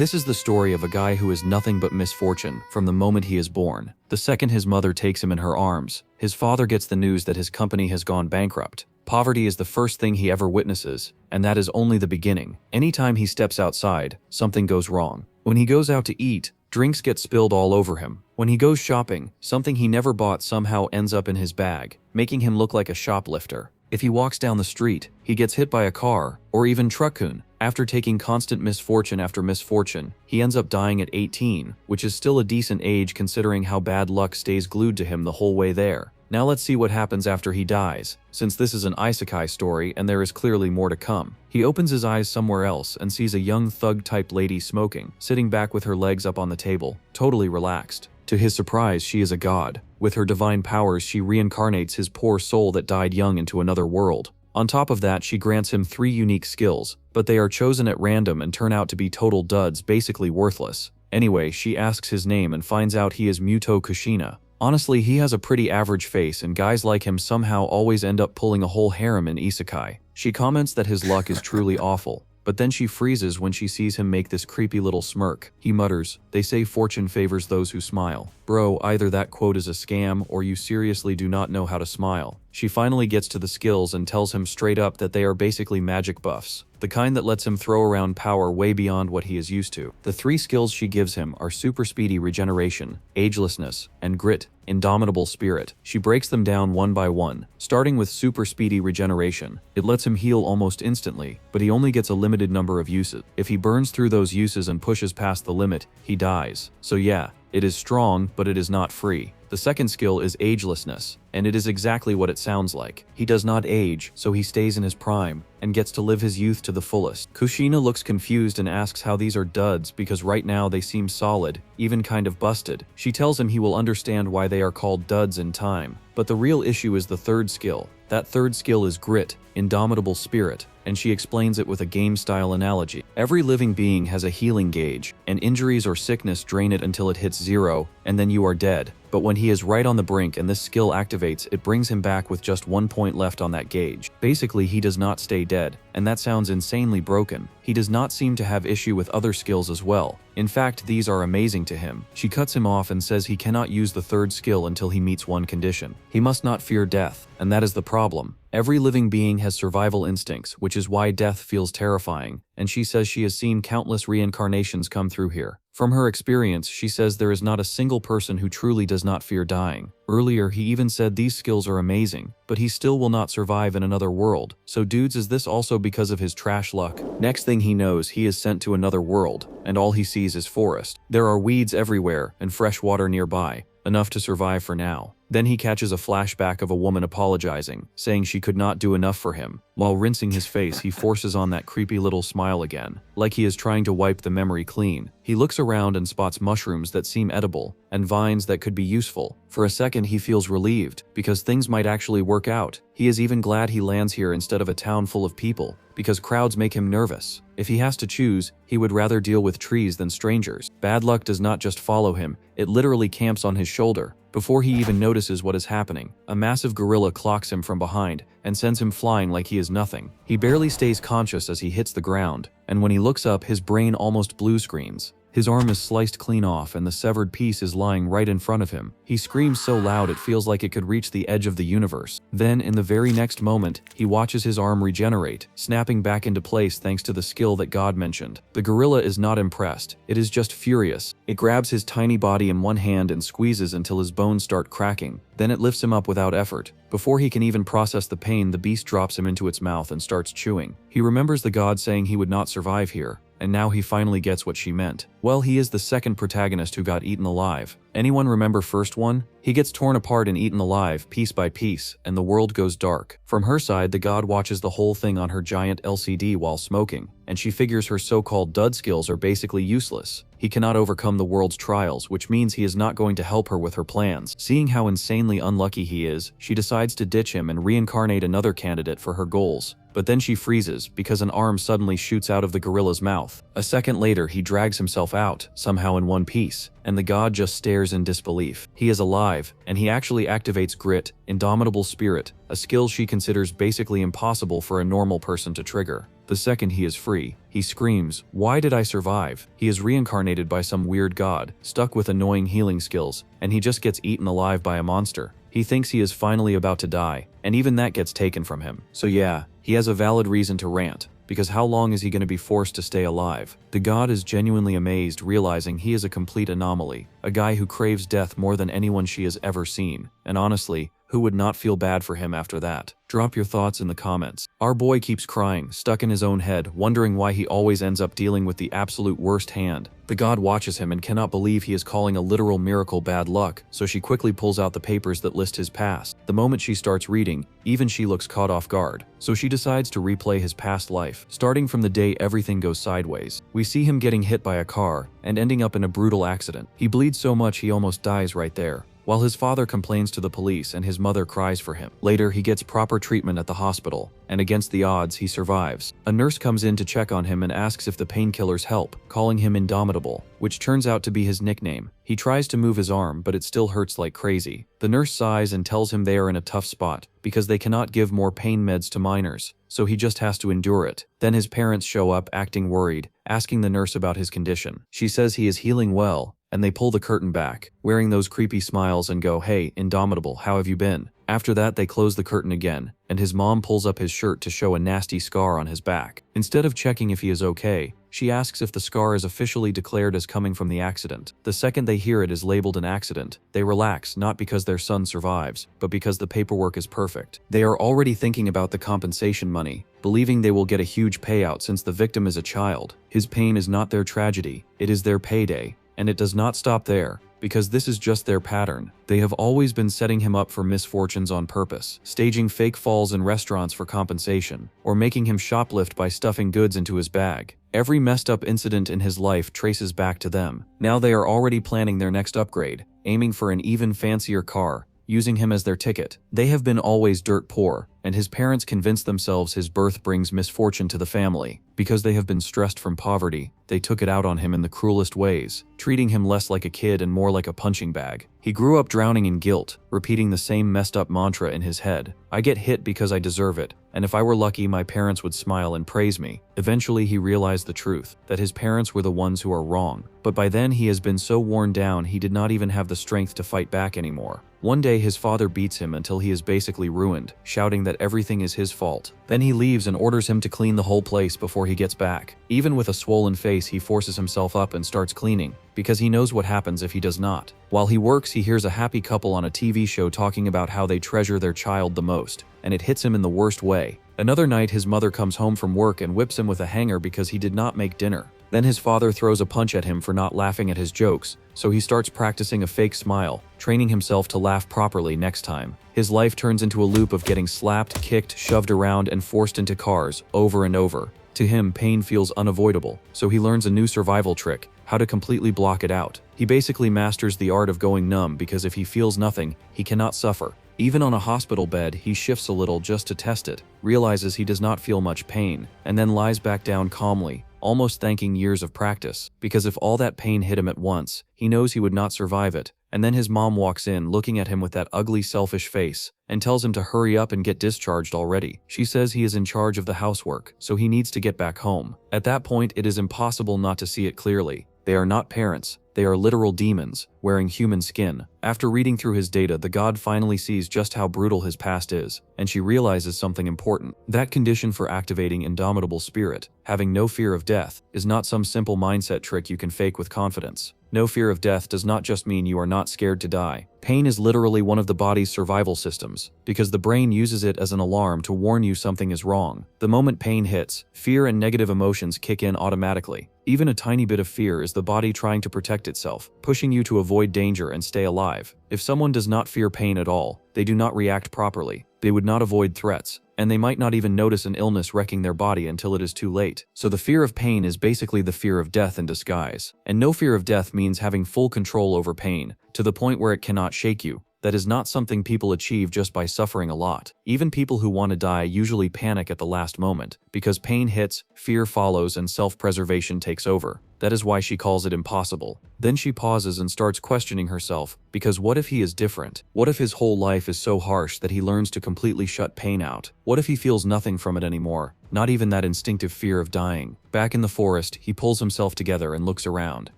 This is the story of a guy who is nothing but misfortune from the moment he is born. The second his mother takes him in her arms, his father gets the news that his company has gone bankrupt. Poverty is the first thing he ever witnesses, and that is only the beginning. Anytime he steps outside, something goes wrong. When he goes out to eat, drinks get spilled all over him. When he goes shopping, something he never bought somehow ends up in his bag, making him look like a shoplifter. If he walks down the street, he gets hit by a car, or even truckun. After taking constant misfortune after misfortune, he ends up dying at 18, which is still a decent age considering how bad luck stays glued to him the whole way there. Now let's see what happens after he dies, since this is an isekai story and there is clearly more to come. He opens his eyes somewhere else and sees a young thug-type lady smoking, sitting back with her legs up on the table, totally relaxed. To his surprise, she is a god. With her divine powers, she reincarnates his poor soul that died young into another world. On top of that, she grants him 3 unique skills, but they are chosen at random and turn out to be total duds, basically worthless. Anyway, she asks his name and finds out he is Muto Kushina. Honestly, he has a pretty average face and guys like him somehow always end up pulling a whole harem in isekai. She comments that his luck is truly awful, but then she freezes when she sees him make this creepy little smirk. He mutters, "They say fortune favors those who smile." Bro, either that quote is a scam or you seriously do not know how to smile. She finally gets to the skills and tells him straight up that they are basically magic buffs, the kind that lets him throw around power way beyond what he is used to. The 3 skills she gives him are super speedy regeneration, agelessness, and grit, indomitable spirit. She breaks them down one by one, starting with super speedy regeneration. It lets him heal almost instantly, but he only gets a limited number of uses. If he burns through those uses and pushes past the limit, he dies. So yeah, it is strong, but it is not free. The second skill is agelessness, and it is exactly what it sounds like. He does not age, so he stays in his prime, and gets to live his youth to the fullest. Kushina looks confused and asks how these are duds because right now they seem solid, even kind of busted. She tells him he will understand why they are called duds in time. But the real issue is the third skill. That third skill is grit, indomitable spirit, and she explains it with a game-style analogy. Every living being has a healing gauge, and injuries or sickness drain it until it hits 0, and then you are dead. But when he is right on the brink and this skill activates, it brings him back with just 1 point left on that gauge. Basically, he does not stay dead, and that sounds insanely broken. He does not seem to have issue with other skills as well. In fact, these are amazing to him. She cuts him off and says he cannot use the third skill until he meets one condition. He must not fear death, and that is the problem. Every living being has survival instincts, which is why death feels terrifying, and she says she has seen countless reincarnations come through here. From her experience, she says there is not a single person who truly does not fear dying. Earlier, he even said these skills are amazing, but he still will not survive in another world. So dudes, is this also because of his trash luck? Next thing he knows, he is sent to another world, and all he sees is forest. There are weeds everywhere and fresh water nearby, enough to survive for now. Then he catches a flashback of a woman apologizing, saying she could not do enough for him. While rinsing his face, he forces on that creepy little smile again, like he is trying to wipe the memory clean. He looks around and spots mushrooms that seem edible, and vines that could be useful. For a second, he feels relieved, because things might actually work out. He is even glad he lands here instead of a town full of people, because crowds make him nervous. If he has to choose, he would rather deal with trees than strangers. Bad luck does not just follow him, it literally camps on his shoulder. Before he even notices what is happening, a massive gorilla clocks him from behind and sends him flying like he is nothing. He barely stays conscious as he hits the ground, and when he looks up, his brain almost blue screens. His arm is sliced clean off and the severed piece is lying right in front of him. He screams so loud it feels like it could reach the edge of the universe. Then, in the very next moment, he watches his arm regenerate, snapping back into place thanks to the skill that God mentioned. The gorilla is not impressed, it is just furious. It grabs his tiny body in one hand and squeezes until his bones start cracking. Then it lifts him up without effort. Before he can even process the pain, the beast drops him into its mouth and starts chewing. He remembers the god saying he would not survive here, and now he finally gets what she meant. Well, he is the second protagonist who got eaten alive. Anyone remember first one? He gets torn apart and eaten alive, piece by piece, and the world goes dark. From her side, the god watches the whole thing on her giant LCD while smoking, and she figures her so-called dud skills are basically useless. He cannot overcome the world's trials, which means he is not going to help her with her plans. Seeing how insanely unlucky he is, she decides to ditch him and reincarnate another candidate for her goals. But then she freezes because an arm suddenly shoots out of the gorilla's mouth. A second later, he drags himself out, somehow in one piece, and the god just stares in disbelief. He is alive, and he actually activates grit, indomitable spirit, a skill she considers basically impossible for a normal person to trigger. The second he is free, he screams, "Why did I survive?" He is reincarnated by some weird god, stuck with annoying healing skills, and he just gets eaten alive by a monster. He thinks he is finally about to die, and even that gets taken from him. So yeah, he has a valid reason to rant, because how long is he going to be forced to stay alive? The god is genuinely amazed, realizing he is a complete anomaly, a guy who craves death more than anyone she has ever seen, and honestly, who would not feel bad for him after that? Drop your thoughts in the comments. Our boy keeps crying, stuck in his own head, wondering why he always ends up dealing with the absolute worst hand. The god watches him and cannot believe he is calling a literal miracle bad luck, so she quickly pulls out the papers that list his past. The moment she starts reading, even she looks caught off guard, so she decides to replay his past life, starting from the day everything goes sideways. We see him getting hit by a car and ending up in a brutal accident. He bleeds so much he almost dies right there, while his father complains to the police and his mother cries for him. Later, he gets proper treatment at the hospital, and against the odds, he survives. A nurse comes in to check on him and asks if the painkillers help, calling him Indomitable, which turns out to be his nickname. He tries to move his arm, but it still hurts like crazy. The nurse sighs and tells him they are in a tough spot, because they cannot give more pain meds to minors, so he just has to endure it. Then his parents show up, acting worried, asking the nurse about his condition. She says he is healing well, and they pull the curtain back, wearing those creepy smiles and go, "Hey, Indomitable, how have you been?" After that, they close the curtain again, and his mom pulls up his shirt to show a nasty scar on his back. Instead of checking if he is okay, she asks if the scar is officially declared as coming from the accident. The second they hear it is labeled an accident, they relax, not because their son survives, but because the paperwork is perfect. They are already thinking about the compensation money, believing they will get a huge payout since the victim is a child. His pain is not their tragedy, it is their payday. And it does not stop there, because this is just their pattern. They have always been setting him up for misfortunes on purpose, staging fake falls in restaurants for compensation, or making him shoplift by stuffing goods into his bag. Every messed up incident in his life traces back to them. Now they are already planning their next upgrade, aiming for an even fancier car, using him as their ticket. They have been always dirt poor, and his parents convinced themselves his birth brings misfortune to the family. Because they have been stressed from poverty, they took it out on him in the cruelest ways, treating him less like a kid and more like a punching bag. He grew up drowning in guilt, repeating the same messed up mantra in his head: "I get hit because I deserve it, and if I were lucky, my parents would smile and praise me." Eventually, he realized the truth, that his parents were the ones who are wrong. But by then, he has been so worn down he did not even have the strength to fight back anymore. One day, his father beats him until he is basically ruined, shouting that everything is his fault. Then he leaves and orders him to clean the whole place before he gets back. Even with a swollen face, he forces himself up and starts cleaning, because he knows what happens if he does not. While he works, he hears a happy couple on a TV show talking about how they treasure their child the most, and it hits him in the worst way. Another night, his mother comes home from work and whips him with a hanger because he did not make dinner. Then his father throws a punch at him for not laughing at his jokes, so he starts practicing a fake smile, training himself to laugh properly next time. His life turns into a loop of getting slapped, kicked, shoved around, and forced into cars, over and over. To him, pain feels unavoidable, so he learns a new survival trick: how to completely block it out. He basically masters the art of going numb, because if he feels nothing, he cannot suffer. Even on a hospital bed, he shifts a little just to test it, realizes he does not feel much pain, and then lies back down calmly, almost thanking years of practice, because if all that pain hit him at once, he knows he would not survive it. And then his mom walks in, looking at him with that ugly, selfish face, and tells him to hurry up and get discharged already. She says he is in charge of the housework, so he needs to get back home. At that point, it is impossible not to see it clearly. They are not parents, they are literal demons, wearing human skin. After reading through his data, the god finally sees just how brutal his past is, and she realizes something important. That condition for activating Indomitable Spirit, having no fear of death, is not some simple mindset trick you can fake with confidence. No fear of death does not just mean you are not scared to die. Pain is literally one of the body's survival systems, because the brain uses it as an alarm to warn you something is wrong. The moment pain hits, fear and negative emotions kick in automatically. Even a tiny bit of fear is the body trying to protect itself, pushing you to avoid danger and stay alive. If someone does not fear pain at all, they do not react properly. They would not avoid threats, and they might not even notice an illness wrecking their body until it is too late. So the fear of pain is basically the fear of death in disguise. And no fear of death means having full control over pain, to the point where it cannot shake you. That is not something people achieve just by suffering a lot. Even people who want to die usually panic at the last moment, because pain hits, fear follows, and self-preservation takes over. That is why she calls it impossible. Then she pauses and starts questioning herself, because what if he is different? What if his whole life is so harsh that he learns to completely shut pain out? What if he feels nothing from it anymore? Not even that instinctive fear of dying. Back in the forest, he pulls himself together and looks around.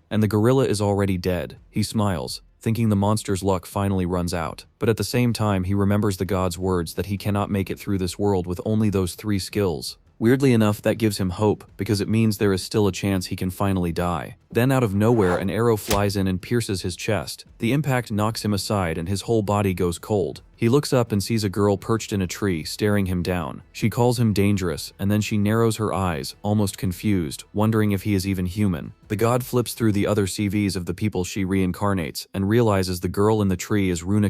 And the gorilla is already dead. He smiles, thinking the monster's luck finally runs out. But at the same time, he remembers the god's words that he cannot make it through this world with only those 3 skills. Weirdly enough, that gives him hope, because it means there is still a chance he can finally die. Then out of nowhere, an arrow flies in and pierces his chest. The impact knocks him aside and his whole body goes cold. He looks up and sees a girl perched in a tree, staring him down. She calls him dangerous, and then she narrows her eyes, almost confused, wondering if he is even human. The god flips through the other CVs of the people she reincarnates, and realizes the girl in the tree is Runa.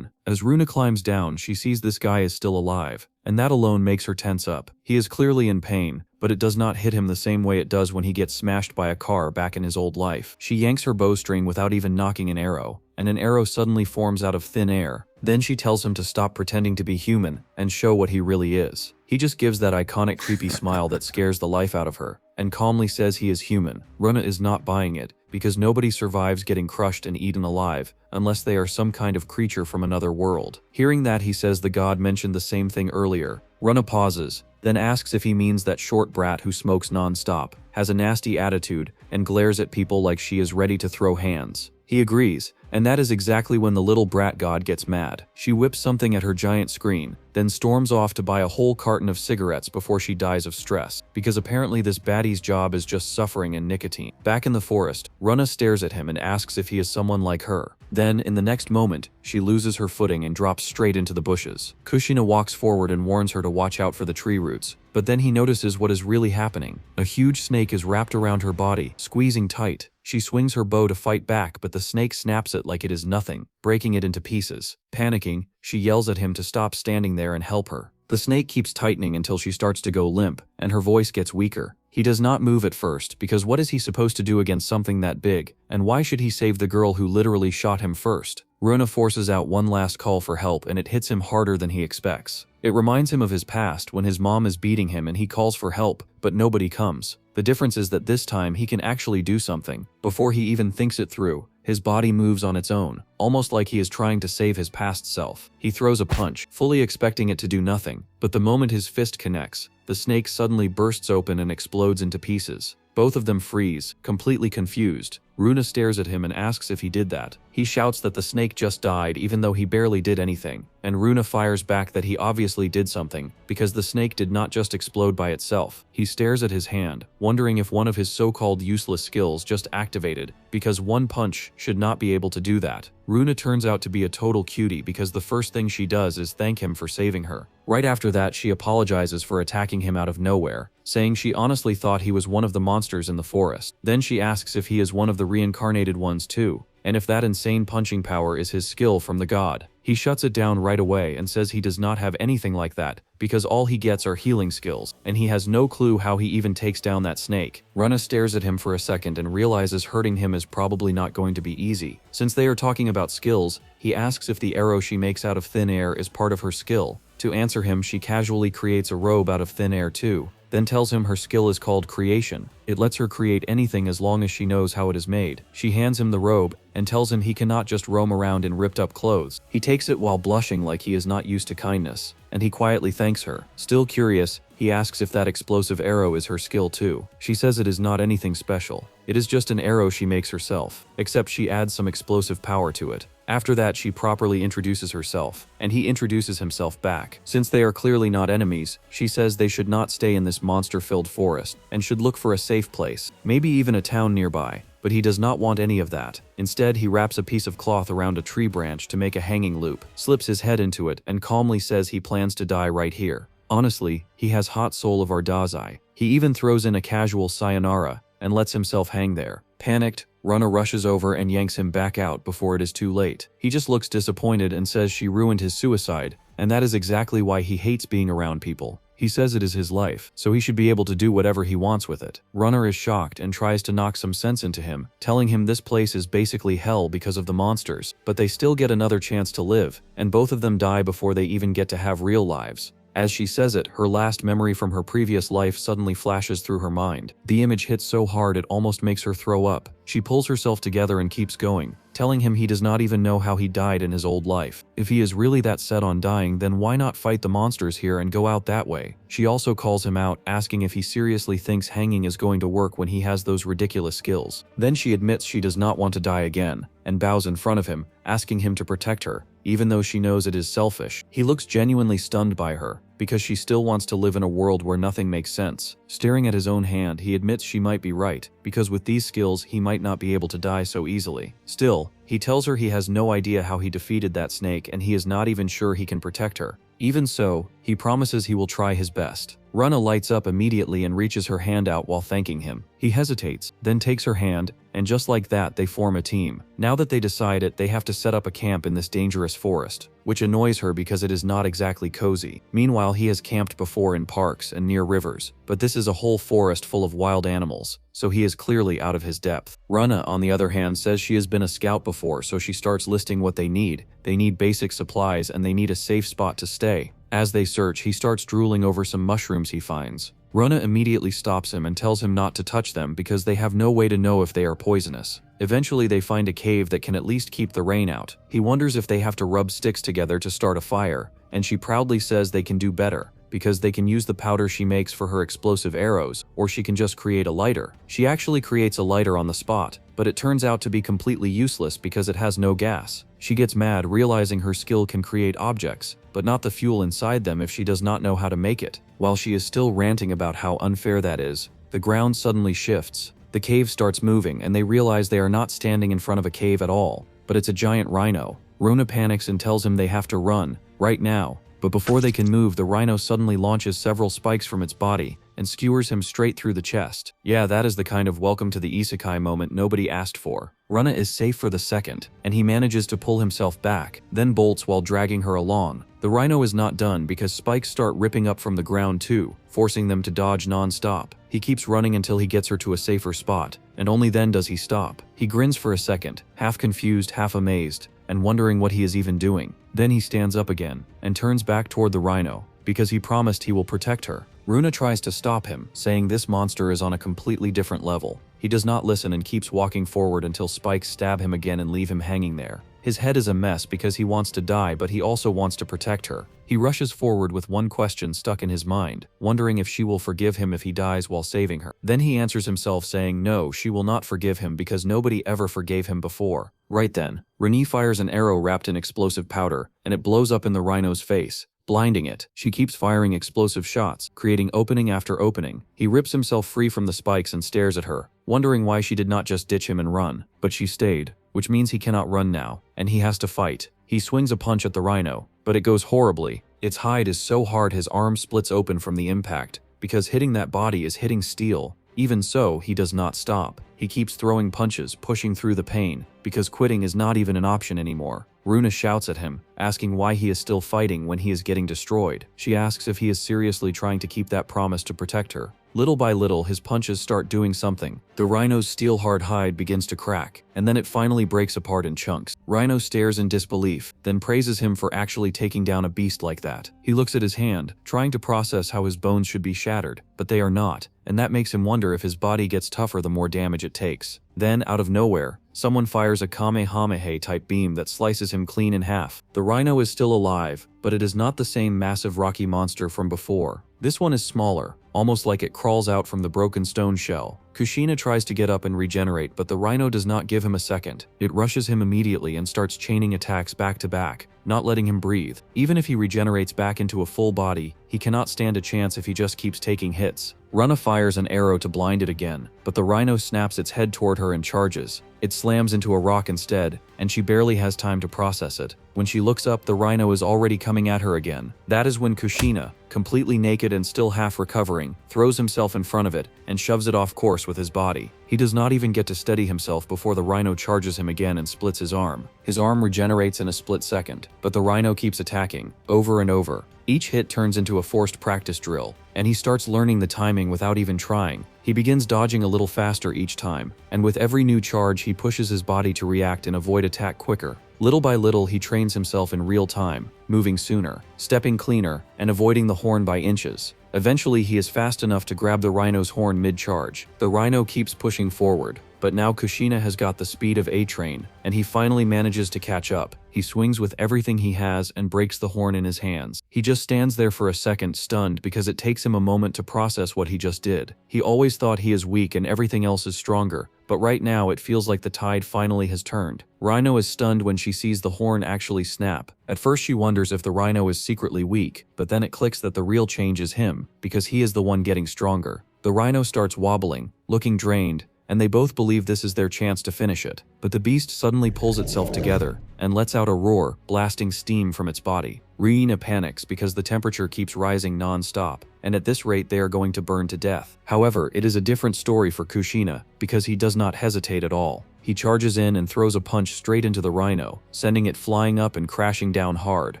As Runa climbs down, she sees this guy is still alive, and that alone makes her tense up. He is clearly in pain, but it does not hit him the same way it does when he gets smashed by a car back in his old life. She yanks her bowstring without even knocking an arrow, and an arrow suddenly forms out of thin air. Then she tells him to stop pretending to be human and show what he really is. He just gives that iconic creepy smile that scares the life out of her, and calmly says he is human. Runa is not buying it, because nobody survives getting crushed and eaten alive unless they are some kind of creature from another world. Hearing that, he says the god mentioned the same thing earlier. Runa pauses, then asks if he means that short brat who smokes non-stop, has a nasty attitude, and glares at people like she is ready to throw hands. He agrees, and that is exactly when the little brat god gets mad. She whips something at her giant screen, then storms off to buy a whole carton of cigarettes before she dies of stress, because apparently this baddie's job is just suffering and nicotine. Back in the forest, Runa stares at him and asks if he is someone like her. Then, in the next moment, she loses her footing and drops straight into the bushes. Kushina walks forward and warns her to watch out for the tree roots, but then he notices what is really happening. A huge snake is wrapped around her body, squeezing tight. She swings her bow to fight back, but the snake snaps it like it is nothing, breaking it into pieces. Panicking, she yells at him to stop standing there and help her. The snake keeps tightening until she starts to go limp, and her voice gets weaker. He does not move at first, because what is he supposed to do against something that big, and why should he save the girl who literally shot him first? Runa forces out one last call for help, and it hits him harder than he expects. It reminds him of his past when his mom is beating him and he calls for help, but nobody comes. The difference is that this time he can actually do something. Before he even thinks it through, his body moves on its own, almost like he is trying to save his past self. He throws a punch, fully expecting it to do nothing, but the moment his fist connects, the snake suddenly bursts open and explodes into pieces. Both of them freeze, completely confused. Runa stares at him and asks if he did that. He shouts that the snake just died even though he barely did anything, and Runa fires back that he obviously did something, because the snake did not just explode by itself. He stares at his hand, wondering if one of his so-called useless skills just activated, because one punch should not be able to do that. Runa turns out to be a total cutie because the first thing she does is thank him for saving her. Right after that, she apologizes for attacking him out of nowhere, saying she honestly thought he was one of the monsters in the forest. Then she asks if he is one of the reincarnated ones too, and if that insane punching power is his skill from the god. He shuts it down right away and says he does not have anything like that, because all he gets are healing skills, and he has no clue how he even takes down that snake. Runa stares at him for a second and realizes hurting him is probably not going to be easy. Since they are talking about skills, he asks if the arrow she makes out of thin air is part of her skill. To answer him, she casually creates a robe out of thin air too, then tells him her skill is called creation. It lets her create anything as long as she knows how it is made. She hands him the robe and tells him he cannot just roam around in ripped up clothes. He takes it while blushing like he is not used to kindness, and he quietly thanks her. Still curious, he asks if that explosive arrow is her skill too. She says it is not anything special. It is just an arrow she makes herself, except she adds some explosive power to it. After that, she properly introduces herself, and he introduces himself back. Since they are clearly not enemies, she says they should not stay in this monster-filled forest, and should look for a safe place, maybe even a town nearby. But he does not want any of that. Instead, he wraps a piece of cloth around a tree branch to make a hanging loop, slips his head into it, and calmly says he plans to die right here. Honestly, he has hot soul of Ardazai. He even throws in a casual sayonara, and lets himself hang there. Panicked, Runa rushes over and yanks him back out before it is too late. He just looks disappointed and says she ruined his suicide, and that is exactly why he hates being around people. He says it is his life, so he should be able to do whatever he wants with it. Runa is shocked and tries to knock some sense into him, telling him this place is basically hell because of the monsters, but they still get another chance to live, and both of them die before they even get to have real lives. As she says it, her last memory from her previous life suddenly flashes through her mind. The image hits so hard it almost makes her throw up. She pulls herself together and keeps going, telling him he does not even know how he died in his old life. If he is really that set on dying, then why not fight the monsters here and go out that way? She also calls him out, asking if he seriously thinks hanging is going to work when he has those ridiculous skills. Then she admits she does not want to die again, and bows in front of him, asking him to protect her, even though she knows it is selfish. He looks genuinely stunned by her, because she still wants to live in a world where nothing makes sense. Staring at his own hand, he admits she might be right, because with these skills he might not be able to die so easily. Still, he tells her he has no idea how he defeated that snake and he is not even sure he can protect her. Even so, he promises he will try his best. Runa lights up immediately and reaches her hand out while thanking him. He hesitates, then takes her hand, and just like that they form a team. Now that they decide it, they have to set up a camp in this dangerous forest, which annoys her because it is not exactly cozy. Meanwhile, he has camped before in parks and near rivers, but this is a whole forest full of wild animals, so he is clearly out of his depth. Runa, on the other hand, says she has been a scout before, so she starts listing what they need. They need basic supplies and they need a safe spot to stay. As they search, he starts drooling over some mushrooms he finds. Runa immediately stops him and tells him not to touch them because they have no way to know if they are poisonous. Eventually they find a cave that can at least keep the rain out. He wonders if they have to rub sticks together to start a fire, and she proudly says they can do better, because they can use the powder she makes for her explosive arrows, or she can just create a lighter. She actually creates a lighter on the spot, but it turns out to be completely useless because it has no gas. She gets mad realizing her skill can create objects, but not the fuel inside them if she does not know how to make it. While she is still ranting about how unfair that is, the ground suddenly shifts. The cave starts moving and they realize they are not standing in front of a cave at all, but it's a giant rhino. Runa panics and tells him they have to run, right now. But before they can move, the rhino suddenly launches several spikes from its body and skewers him straight through the chest. Yeah, that is the kind of welcome to the Isekai moment nobody asked for. Runa is safe for the second, and he manages to pull himself back, then bolts while dragging her along. The rhino is not done because spikes start ripping up from the ground too, forcing them to dodge non-stop. He keeps running until he gets her to a safer spot, and only then does he stop. He grins for a second, half confused, half amazed, and wondering what he is even doing. Then he stands up again, and turns back toward the rhino, because he promised he will protect her. Runa tries to stop him, saying this monster is on a completely different level. He does not listen and keeps walking forward until spikes stab him again and leave him hanging there. His head is a mess because he wants to die, but he also wants to protect her. He rushes forward with one question stuck in his mind, wondering if she will forgive him if he dies while saving her. Then he answers himself saying no, she will not forgive him because nobody ever forgave him before. Right then, Runa fires an arrow wrapped in explosive powder, and it blows up in the rhino's face, blinding it. She keeps firing explosive shots, creating opening after opening. He rips himself free from the spikes and stares at her, wondering why she did not just ditch him and run. But she stayed, which means he cannot run now, and he has to fight. He swings a punch at the rhino, but it goes horribly. Its hide is so hard his arm splits open from the impact, because hitting that body is hitting steel. Even so, he does not stop. He keeps throwing punches, pushing through the pain, because quitting is not even an option anymore. Runa shouts at him, asking why he is still fighting when he is getting destroyed. She asks if he is seriously trying to keep that promise to protect her. Little by little, his punches start doing something. The rhino's steel-hard hide begins to crack, and then it finally breaks apart in chunks. Rhino stares in disbelief, then praises him for actually taking down a beast like that. He looks at his hand, trying to process how his bones should be shattered, but they are not, and that makes him wonder if his body gets tougher the more damage it takes. Then, out of nowhere, someone fires a Kamehameha-type beam that slices him clean in half. The rhino is still alive, but it is not the same massive rocky monster from before. This one is smaller, almost like it crawls out from the broken stone shell. Kushina tries to get up and regenerate, but the rhino does not give him a second. It rushes him immediately and starts chaining attacks back to back, not letting him breathe. Even if he regenerates back into a full body, he cannot stand a chance if he just keeps taking hits. Runa fires an arrow to blind it again, but the rhino snaps its head toward her and charges. It slams into a rock instead, and she barely has time to process it. When she looks up, the rhino is already coming at her again. That is when Kushina, completely naked and still half recovering, throws himself in front of it and shoves it off course with his body. He does not even get to steady himself before the rhino charges him again and splits his arm. His arm regenerates in a split second, but the rhino keeps attacking, over and over. Each hit turns into a forced practice drill, and he starts learning the timing without even trying. He He begins dodging a little faster each time, and with every new charge he pushes his body to react and avoid attack quicker. Little by little he trains himself in real time, moving sooner, stepping cleaner, and avoiding the horn by inches. Eventually he is fast enough to grab the rhino's horn mid-charge. The rhino keeps pushing forward, but now Kushina has got the speed of A-Train, and he finally manages to catch up. He swings with everything he has and breaks the horn in his hands. He just stands there for a second, stunned, because it takes him a moment to process what he just did. He always thought he is weak and everything else is stronger, but right now it feels like the tide finally has turned. Rhino is stunned when she sees the horn actually snap. At first she wonders if the rhino is secretly weak, but then it clicks that the real change is him, because he is the one getting stronger. The rhino starts wobbling, looking drained, and they both believe this is their chance to finish it. But the beast suddenly pulls itself together and lets out a roar, blasting steam from its body. Runa panics because the temperature keeps rising non-stop, and at this rate they are going to burn to death. However, it is a different story for Kushina, because he does not hesitate at all. He charges in and throws a punch straight into the rhino, sending it flying up and crashing down hard.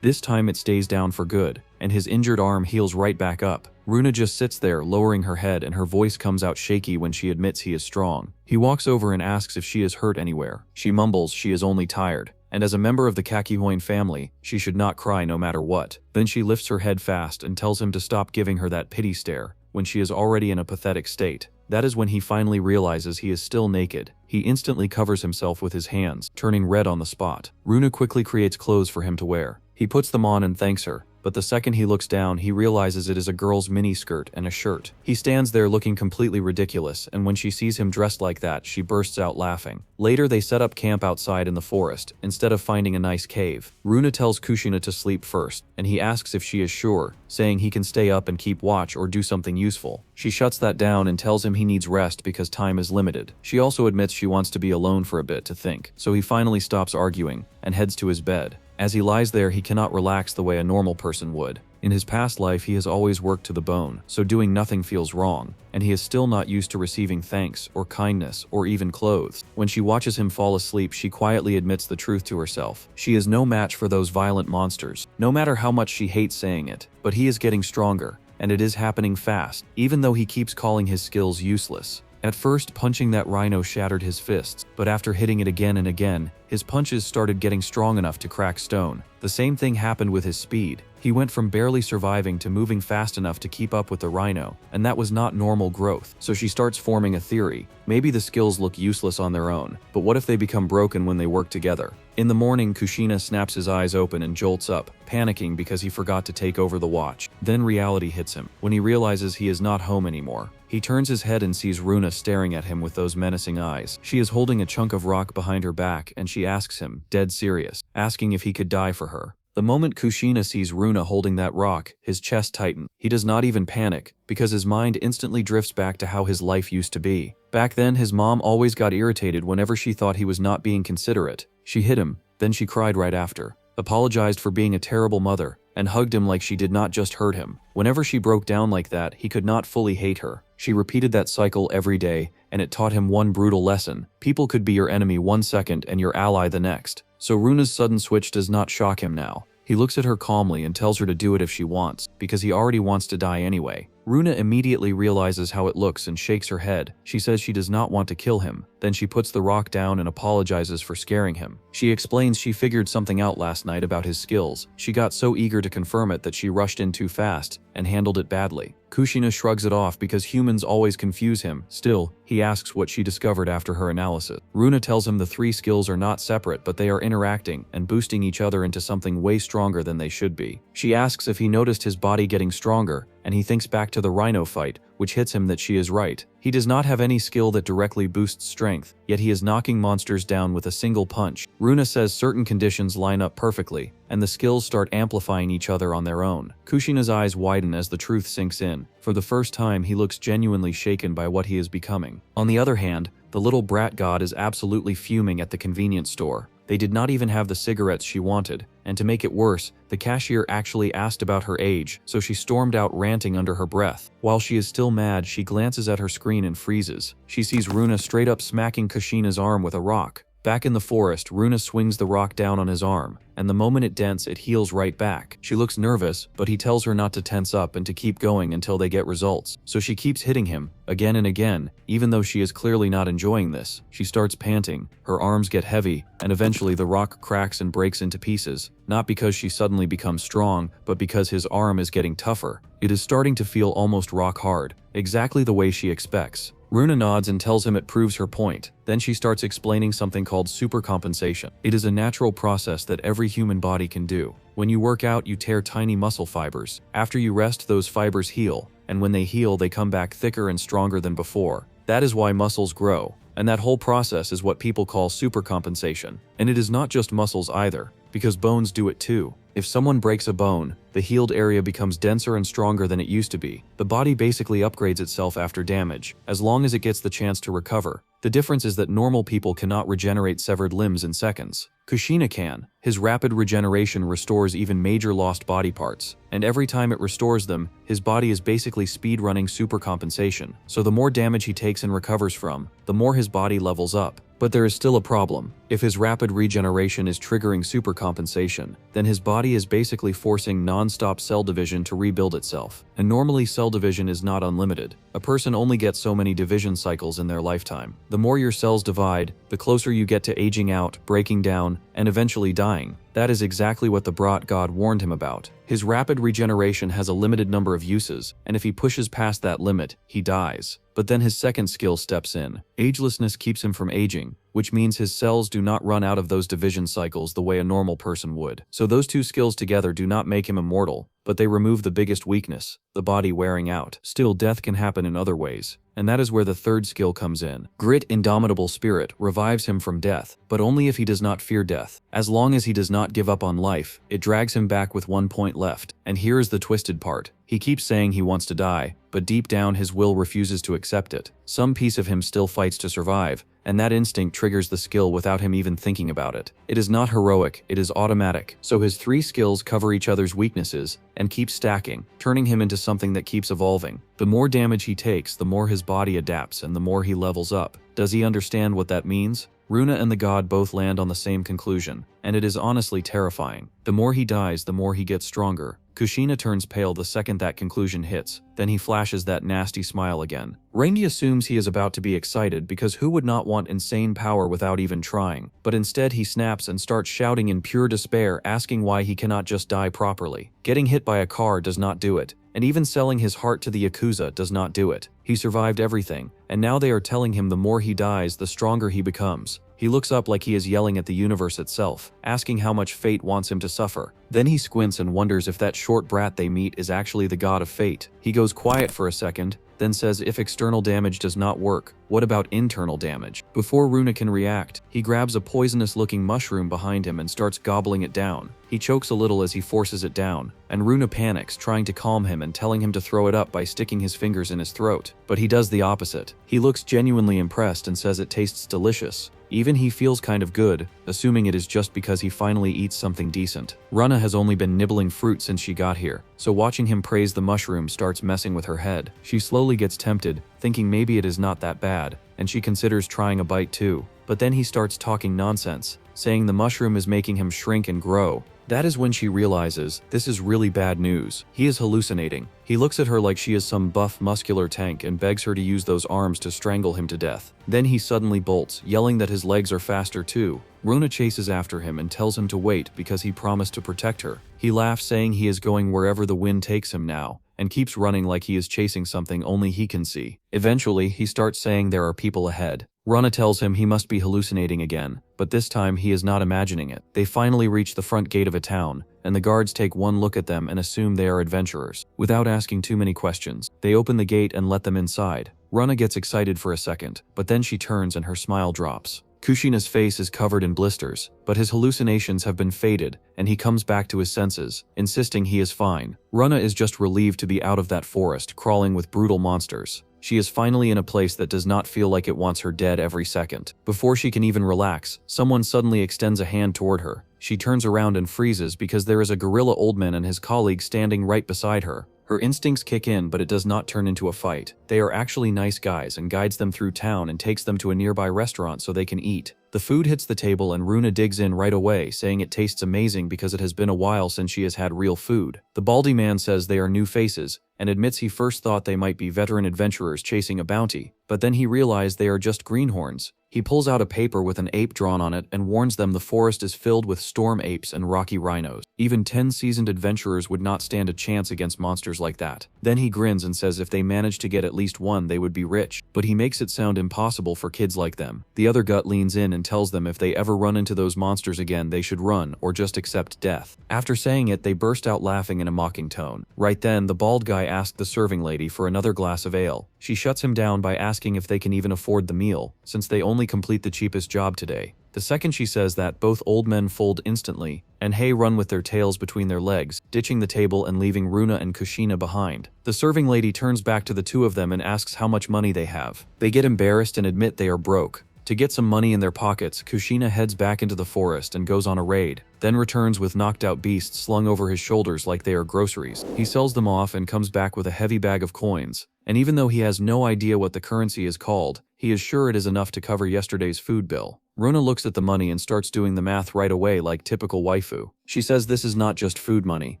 This time it stays down for good, and his injured arm heals right back up. Runa just sits there, lowering her head, and her voice comes out shaky when she admits he is strong. He walks over and asks if she is hurt anywhere. She mumbles she is only tired, and as a member of the Kakihoin family, she should not cry no matter what. Then she lifts her head fast and tells him to stop giving her that pity stare, when she is already in a pathetic state. That is when he finally realizes he is still naked. He instantly covers himself with his hands, turning red on the spot. Runa quickly creates clothes for him to wear. He puts them on and thanks her, but the second he looks down, he realizes it is a girl's miniskirt and a shirt. He stands there looking completely ridiculous, and when she sees him dressed like that, she bursts out laughing. Later, they set up camp outside in the forest, instead of finding a nice cave. Runa tells Kushina to sleep first, and he asks if she is sure, saying he can stay up and keep watch or do something useful. She shuts that down and tells him he needs rest because time is limited. She also admits she wants to be alone for a bit to think, so he finally stops arguing and heads to his bed. As he lies there, he cannot relax the way a normal person would. In his past life, he has always worked to the bone, so doing nothing feels wrong, and he is still not used to receiving thanks or kindness or even clothes. When she watches him fall asleep, she quietly admits the truth to herself. She is no match for those violent monsters, no matter how much she hates saying it, but he is getting stronger, and it is happening fast, even though he keeps calling his skills useless. At first, punching that rhino shattered his fists, but after hitting it again and again, his punches started getting strong enough to crack stone. The same thing happened with his speed. He went from barely surviving to moving fast enough to keep up with the rhino, and that was not normal growth. So she starts forming a theory. Maybe the skills look useless on their own, but what if they become broken when they work together? In the morning, Kushina snaps his eyes open and jolts up, panicking because he forgot to take over the watch. Then reality hits him, when he realizes he is not home anymore. He turns his head and sees Runa staring at him with those menacing eyes. She is holding a chunk of rock behind her back, and she asks him, dead serious, asking if he could die for her. The moment Kushina sees Runa holding that rock, his chest tightens. He does not even panic, because his mind instantly drifts back to how his life used to be. Back then, his mom always got irritated whenever she thought he was not being considerate. She hit him, then she cried right after, apologized for being a terrible mother, and hugged him like she did not just hurt him. Whenever she broke down like that, he could not fully hate her. She repeated that cycle every day, and it taught him one brutal lesson. People could be your enemy one second and your ally the next. So Runa's sudden switch does not shock him now. He looks at her calmly and tells her to do it if she wants, because he already wants to die anyway. Runa immediately realizes how it looks and shakes her head. She says she does not want to kill him. Then she puts the rock down and apologizes for scaring him. She explains she figured something out last night about his skills. She got so eager to confirm it that she rushed in too fast and handled it badly. Kushina shrugs it off because humans always confuse him. Still, he asks what she discovered after her analysis. Runa tells him the three skills are not separate, but they are interacting and boosting each other into something way stronger than they should be. She asks if he noticed his body getting stronger, and he thinks back to the rhino fight, which hits him that she is right. He does not have any skill that directly boosts strength, yet he is knocking monsters down with a single punch. Runa says certain conditions line up perfectly, and the skills start amplifying each other on their own. Kushina's eyes widen as the truth sinks in. For the first time, he looks genuinely shaken by what he is becoming. On the other hand, the little brat god is absolutely fuming at the convenience store. They did not even have the cigarettes she wanted, and to make it worse, the cashier actually asked about her age, so she stormed out ranting under her breath. While she is still mad, she glances at her screen and freezes. She sees Runa straight up smacking Kushina's arm with a rock. Back in the forest, Runa swings the rock down on his arm, and the moment it dents, it heals right back. She looks nervous, but he tells her not to tense up and to keep going until they get results. So she keeps hitting him, again and again, even though she is clearly not enjoying this. She starts panting, her arms get heavy, and eventually the rock cracks and breaks into pieces. Not because she suddenly becomes strong, but because his arm is getting tougher. It is starting to feel almost rock hard, exactly the way she expects. Runa nods and tells him it proves her point. Then she starts explaining something called supercompensation. It is a natural process that every human body can do. When you work out, you tear tiny muscle fibers. After you rest, those fibers heal, and when they heal, they come back thicker and stronger than before. That is why muscles grow, and that whole process is what people call supercompensation. And it is not just muscles either, because bones do it too. If someone breaks a bone, the healed area becomes denser and stronger than it used to be. The body basically upgrades itself after damage, as long as it gets the chance to recover. The difference is that normal people cannot regenerate severed limbs in seconds. Kushina can. His rapid regeneration restores even major lost body parts, and every time it restores them, his body is basically speedrunning supercompensation. So the more damage he takes and recovers from, the more his body levels up. But there is still a problem. If his rapid regeneration is triggering supercompensation, then his body is basically forcing non-stop cell division to rebuild itself. And normally cell division is not unlimited. A person only gets so many division cycles in their lifetime. The more your cells divide, the closer you get to aging out, breaking down, and eventually dying. That is exactly what the brat god warned him about. His rapid regeneration has a limited number of uses, and if he pushes past that limit, he dies. But then his second skill steps in. Agelessness keeps him from aging, which means his cells do not run out of those division cycles the way a normal person would. So those two skills together do not make him immortal, but they remove the biggest weakness, the body wearing out. Still, death can happen in other ways, and that is where the third skill comes in. Grit, indomitable spirit, revives him from death, but only if he does not fear death. As long as he does not give up on life, it drags him back with 1 point left. And here is the twisted part. He keeps saying he wants to die, but deep down his will refuses to accept it. Some piece of him still fights to survive, and that instinct triggers the skill without him even thinking about it. It is not heroic, it is automatic. So his 3 skills cover each other's weaknesses and keep stacking, turning him into something that keeps evolving. The more damage he takes, the more his body adapts and the more he levels up. Does he understand what that means? Runa and the god both land on the same conclusion, and it is honestly terrifying. The more he dies, the more he gets stronger. Kushina turns pale the second that conclusion hits, then he flashes that nasty smile again. Rangi assumes he is about to be excited because who would not want insane power without even trying? But instead he snaps and starts shouting in pure despair, asking why he cannot just die properly. Getting hit by a car does not do it, and even selling his heart to the Yakuza does not do it. He survived everything, and now they are telling him the more he dies, the stronger he becomes. He looks up like he is yelling at the universe itself, asking how much fate wants him to suffer. Then he squints and wonders if that short brat they meet is actually the god of fate. He goes quiet for a second, then says if external damage does not work, what about internal damage? Before Runa can react, he grabs a poisonous-looking mushroom behind him and starts gobbling it down. He chokes a little as he forces it down, and Runa panics, trying to calm him and telling him to throw it up by sticking his fingers in his throat. But he does the opposite. He looks genuinely impressed and says it tastes delicious. Even he feels kind of good, assuming it is just because he finally eats something decent. Runa has only been nibbling fruit since she got here, so watching him praise the mushroom starts messing with her head. She slowly gets tempted, thinking maybe it is not that bad, and she considers trying a bite too. But then he starts talking nonsense, saying the mushroom is making him shrink and grow. That is when she realizes this is really bad news. He is hallucinating. He looks at her like she is some buff muscular tank and begs her to use those arms to strangle him to death. Then he suddenly bolts, yelling that his legs are faster too. Runa chases after him and tells him to wait because he promised to protect her. He laughs, saying he is going wherever the wind takes him now, and keeps running like he is chasing something only he can see. Eventually, he starts saying there are people ahead. Runa tells him he must be hallucinating again, but this time he is not imagining it. They finally reach the front gate of a town, and the guards take one look at them and assume they are adventurers. Without asking too many questions, they open the gate and let them inside. Runa gets excited for a second, but then she turns and her smile drops. Kushina's face is covered in blisters, but his hallucinations have been faded, and he comes back to his senses, insisting he is fine. Runa is just relieved to be out of that forest, crawling with brutal monsters. She is finally in a place that does not feel like it wants her dead every second. Before she can even relax, someone suddenly extends a hand toward her. She turns around and freezes because there is a gorilla old man and his colleague standing right beside her. Her instincts kick in, but it does not turn into a fight. They are actually nice guys and guides them through town and takes them to a nearby restaurant so they can eat. The food hits the table and Runa digs in right away, saying it tastes amazing because it has been a while since she has had real food. The baldy man says they are new faces, and admits he first thought they might be veteran adventurers chasing a bounty, but then he realized they are just greenhorns. He pulls out a paper with an ape drawn on it and warns them the forest is filled with storm apes and rocky rhinos. Even 10 seasoned adventurers would not stand a chance against monsters like that. Then he grins and says if they managed to get at least one they would be rich, but he makes it sound impossible for kids like them. The other gut leans in and tells them if they ever run into those monsters again they should run or just accept death. After saying it they burst out laughing in a mocking tone. Right then the bald guy asks the serving lady for another glass of ale. She shuts him down by asking if they can even afford the meal, since they only complete the cheapest job today. The second she says that, both old men fold instantly, and Hey run with their tails between their legs, ditching the table and leaving Runa and Kushina behind. The serving lady turns back to the two of them and asks how much money they have. They get embarrassed and admit they are broke. To get some money in their pockets, Kushina heads back into the forest and goes on a raid, then returns with knocked out beasts slung over his shoulders like they are groceries. He sells them off and comes back with a heavy bag of coins, and even though he has no idea what the currency is called, he is sure it is enough to cover yesterday's food bill. Runa looks at the money and starts doing the math right away like typical waifu. She says this is not just food money,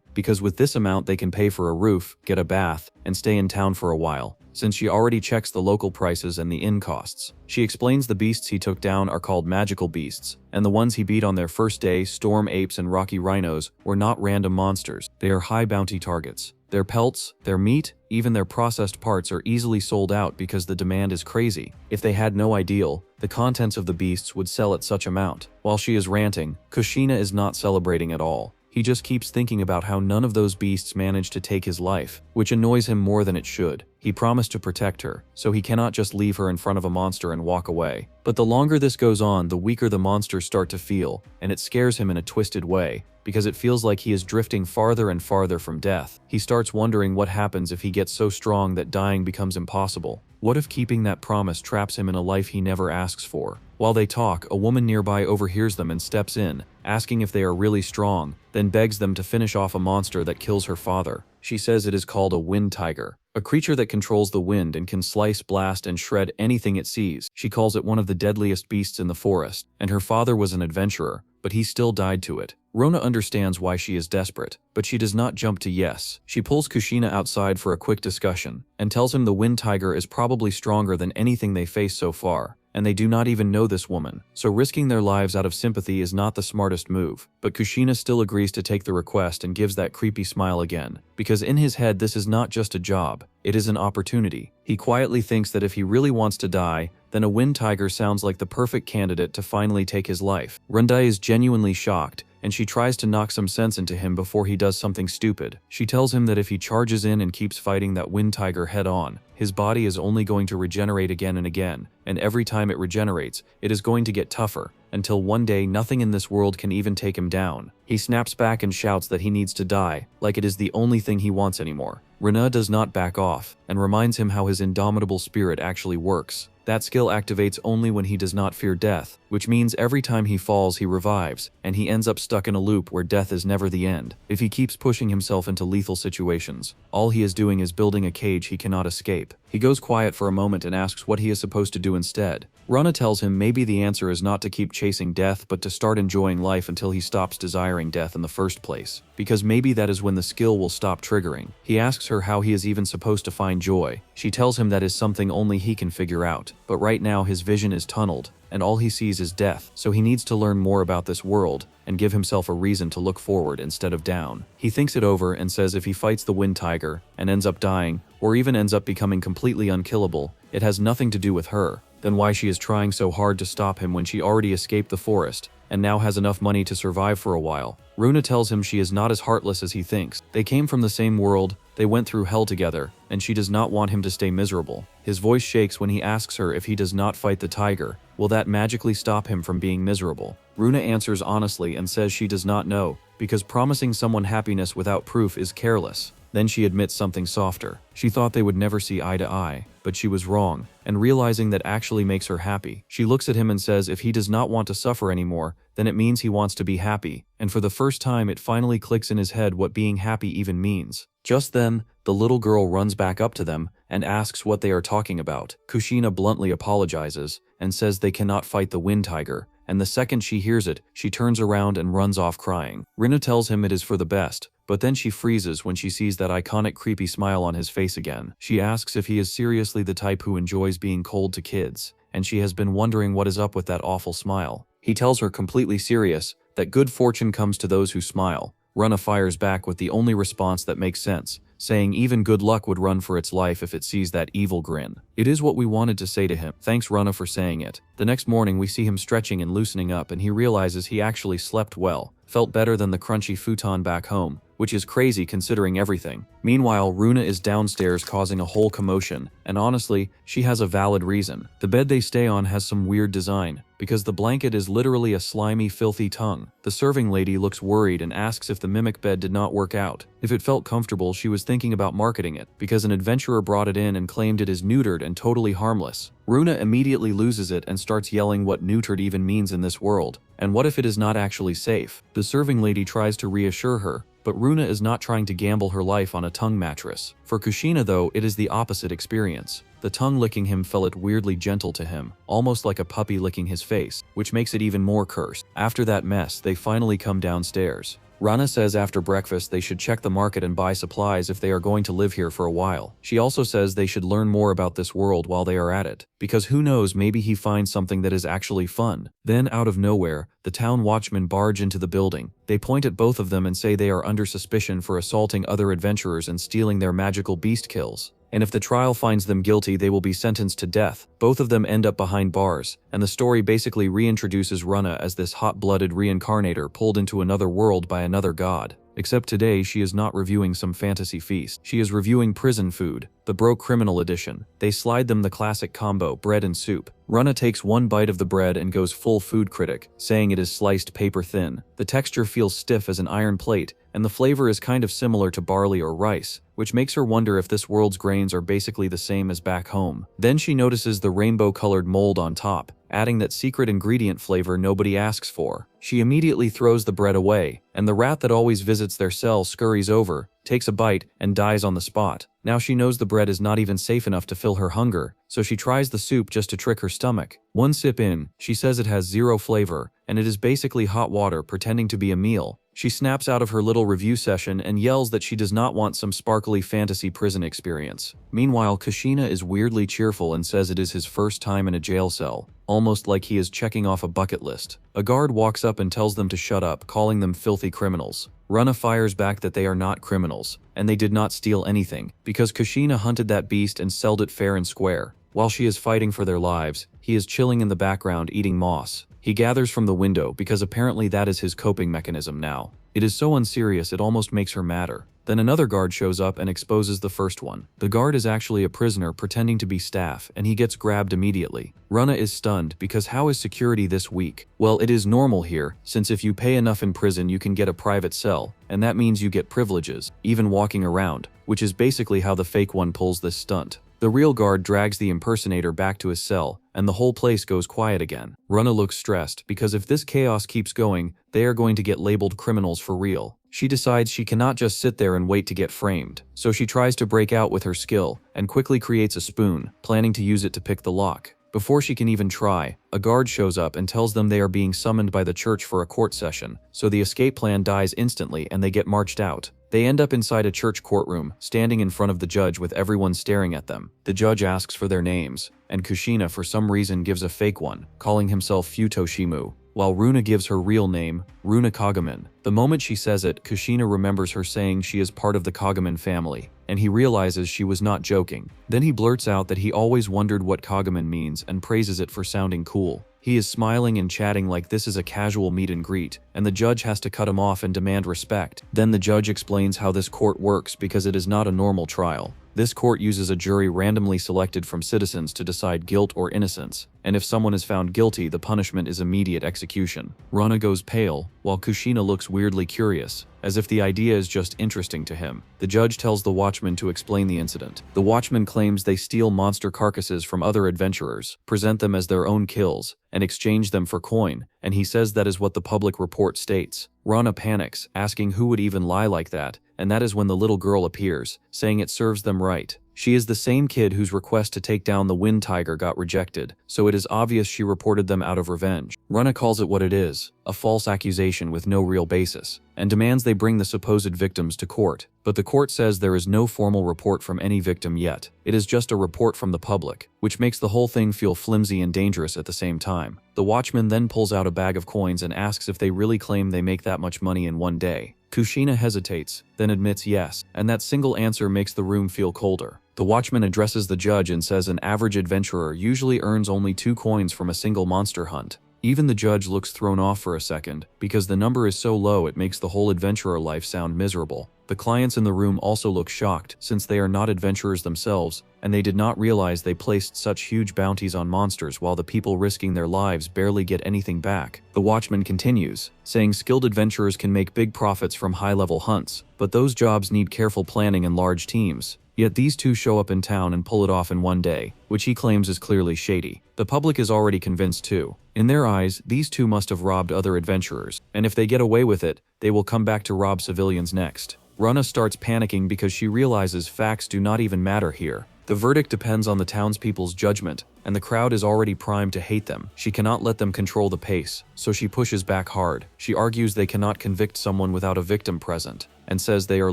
because with this amount they can pay for a roof, get a bath, and stay in town for a while, since she already checks the local prices and the inn costs. She explains the beasts he took down are called magical beasts, and the ones he beat on their first day, storm apes and rocky rhinos, were not random monsters. They are high bounty targets. Their pelts, their meat, even their processed parts are easily sold out because the demand is crazy. If they had no ideal, the contents of the beasts would sell at such amount. While she is ranting, Kushina is not celebrating at all. He just keeps thinking about how none of those beasts managed to take his life, which annoys him more than it should. He promised to protect her, so he cannot just leave her in front of a monster and walk away. But the longer this goes on, the weaker the monsters start to feel, and it scares him in a twisted way, because it feels like he is drifting farther and farther from death. He starts wondering what happens if he gets so strong that dying becomes impossible. What if keeping that promise traps him in a life he never asks for? While they talk, a woman nearby overhears them and steps in, asking if they are really strong, then begs them to finish off a monster that kills her father. She says it is called a wind tiger, a creature that controls the wind and can slice, blast, and shred anything it sees. She calls it one of the deadliest beasts in the forest, and her father was an adventurer, but he still died to it. Runa understands why she is desperate, but she does not jump to yes. She pulls Kushina outside for a quick discussion, and tells him the wind tiger is probably stronger than anything they face so far, and they do not even know this woman, so risking their lives out of sympathy is not the smartest move. But Kushina still agrees to take the request and gives that creepy smile again, because in his head this is not just a job, it is an opportunity. He quietly thinks that if he really wants to die, then a wind tiger sounds like the perfect candidate to finally take his life. Runda is genuinely shocked, and she tries to knock some sense into him before he does something stupid. She tells him that if he charges in and keeps fighting that wind tiger head on, his body is only going to regenerate again and again, and every time it regenerates, it is going to get tougher, until one day nothing in this world can even take him down. He snaps back and shouts that he needs to die, like it is the only thing he wants anymore. Runa does not back off, and reminds him how his indomitable spirit actually works. That skill activates only when he does not fear death, which means every time he falls he revives, and he ends up stuck in a loop where death is never the end. If he keeps pushing himself into lethal situations, all he is doing is building a cage he cannot escape. He goes quiet for a moment and asks what he is supposed to do instead. Runa tells him maybe the answer is not to keep chasing death but to start enjoying life until he stops desiring death in the first place, because maybe that is when the skill will stop triggering. He asks her how he is even supposed to find joy. She tells him that is something only he can figure out, but right now his vision is tunneled, and all he sees is death, so he needs to learn more about this world and give himself a reason to look forward instead of down. He thinks it over and says if he fights the wind tiger and ends up dying, or even ends up becoming completely unkillable, it has nothing to do with her. Then why she is trying so hard to stop him when she already escaped the forest and now has enough money to survive for a while. Runa tells him she is not as heartless as he thinks. They came from the same world, they went through hell together, and she does not want him to stay miserable. His voice shakes when he asks her if he does not fight the tiger, will that magically stop him from being miserable? Runa answers honestly and says she does not know, because promising someone happiness without proof is careless. Then she admits something softer. She thought they would never see eye to eye, but she was wrong, and realizing that actually makes her happy. She looks at him and says if he does not want to suffer anymore, then it means he wants to be happy, and for the first time it finally clicks in his head what being happy even means. Just then, the little girl runs back up to them and asks what they are talking about. Kushina bluntly apologizes and says they cannot fight the wind tiger, and the second she hears it, she turns around and runs off crying. Runa tells him it is for the best, but then she freezes when she sees that iconic creepy smile on his face again. She asks if he is seriously the type who enjoys being cold to kids, and she has been wondering what is up with that awful smile. He tells her completely serious that good fortune comes to those who smile. Runa fires back with the only response that makes sense, saying even good luck would run for its life if it sees that evil grin. It is what we wanted to say to him. Thanks Runa for saying it. The next morning we see him stretching and loosening up, and he realizes he actually slept well, felt better than the crunchy futon back home, which is crazy considering everything. Meanwhile, Runa is downstairs causing a whole commotion, and honestly, she has a valid reason. The bed they stay on has some weird design, because the blanket is literally a slimy, filthy tongue. The serving lady looks worried and asks if the mimic bed did not work out. If it felt comfortable, she was thinking about marketing it, because an adventurer brought it in and claimed it is neutered and totally harmless. Runa immediately loses it and starts yelling what neutered even means in this world, and what if it is not actually safe. The serving lady tries to reassure her, but Runa is not trying to gamble her life on a tongue mattress. For Kushina though, it is the opposite experience. The tongue licking him felt weirdly gentle to him, almost like a puppy licking his face, which makes it even more cursed. After that mess, they finally come downstairs. Runa says after breakfast they should check the market and buy supplies if they are going to live here for a while. She also says they should learn more about this world while they are at it, because who knows, maybe he finds something that is actually fun. Then out of nowhere, the town watchmen barge into the building. They point at both of them and say they are under suspicion for assaulting other adventurers and stealing their magical beast kills. And if the trial finds them guilty, they will be sentenced to death. Both of them end up behind bars, and the story basically reintroduces Runa as this hot-blooded reincarnator pulled into another world by another god. Except today she is not reviewing some fantasy feast. She is reviewing prison food, the Bro Criminal edition. They slide them the classic combo, bread and soup. Runa takes one bite of the bread and goes full food critic, saying it is sliced paper thin. The texture feels stiff as an iron plate, and the flavor is kind of similar to barley or rice, which makes her wonder if this world's grains are basically the same as back home. Then she notices the rainbow-colored mold on top, adding that secret ingredient flavor nobody asks for. She immediately throws the bread away, and the rat that always visits their cell scurries over, takes a bite, and dies on the spot. Now she knows the bread is not even safe enough to fill her hunger, so she tries the soup just to trick her stomach. One sip in, she says it has zero flavor, and it is basically hot water pretending to be a meal. She snaps out of her little review session and yells that she does not want some sparkly fantasy prison experience. Meanwhile, Kushina is weirdly cheerful and says it is his first time in a jail cell, almost like he is checking off a bucket list. A guard walks up and tells them to shut up, calling them filthy criminals. Runa fires back that they are not criminals, and they did not steal anything, because Kushina hunted that beast and sold it fair and square. While she is fighting for their lives, he is chilling in the background eating moss. He gathers from the window because apparently that is his coping mechanism now. It is so unserious it almost makes her madder. Then another guard shows up and exposes the first one. The guard is actually a prisoner pretending to be staff, and he gets grabbed immediately. Runa is stunned because how is security this weak? Well, it is normal here, since if you pay enough in prison you can get a private cell, and that means you get privileges, even walking around, which is basically how the fake one pulls this stunt. The real guard drags the impersonator back to his cell, and the whole place goes quiet again. Runa looks stressed because if this chaos keeps going, they are going to get labeled criminals for real. She decides she cannot just sit there and wait to get framed, so she tries to break out with her skill and quickly creates a spoon, planning to use it to pick the lock. Before she can even try, a guard shows up and tells them they are being summoned by the church for a court session, so the escape plan dies instantly and they get marched out. They end up inside a church courtroom, standing in front of the judge with everyone staring at them. The judge asks for their names, and Kushina for some reason gives a fake one, calling himself Futoshimu, while Runa gives her real name, Runa Kagaman. The moment she says it, Kushina remembers her saying she is part of the Kagaman family, and he realizes she was not joking. Then he blurts out that he always wondered what Kagaman means and praises it for sounding cool. He is smiling and chatting like this is a casual meet and greet, and the judge has to cut him off and demand respect. Then the judge explains how this court works because it is not a normal trial. This court uses a jury randomly selected from citizens to decide guilt or innocence, and if someone is found guilty, the punishment is immediate execution. Runa goes pale, while Kushina looks weirdly curious, as if the idea is just interesting to him. The judge tells the watchman to explain the incident. The watchman claims they steal monster carcasses from other adventurers, present them as their own kills, and exchange them for coin, and he says that is what the public report states. Runa panics, asking who would even lie like that, and that is when the little girl appears, saying it serves them right. She is the same kid whose request to take down the wind tiger got rejected, so it is obvious she reported them out of revenge. Runa calls it what it is, a false accusation with no real basis, and demands they bring the supposed victims to court. But the court says there is no formal report from any victim yet. It is just a report from the public, which makes the whole thing feel flimsy and dangerous at the same time. The watchman then pulls out a bag of coins and asks if they really claim they make that much money in one day. Kushina hesitates, then admits yes, and that single answer makes the room feel colder. The watchman addresses the judge and says an average adventurer usually earns only 2 coins from a single monster hunt. Even the judge looks thrown off for a second, because the number is so low it makes the whole adventurer life sound miserable. The clients in the room also look shocked, since they are not adventurers themselves, and they did not realize they placed such huge bounties on monsters while the people risking their lives barely get anything back. The watchman continues, saying skilled adventurers can make big profits from high-level hunts, but those jobs need careful planning and large teams. Yet these two show up in town and pull it off in one day, which he claims is clearly shady. The public is already convinced too. In their eyes, these two must have robbed other adventurers, and if they get away with it, they will come back to rob civilians next. Runa starts panicking because she realizes facts do not even matter here. The verdict depends on the townspeople's judgment, and the crowd is already primed to hate them. She cannot let them control the pace, so she pushes back hard. She argues they cannot convict someone without a victim present, and says they are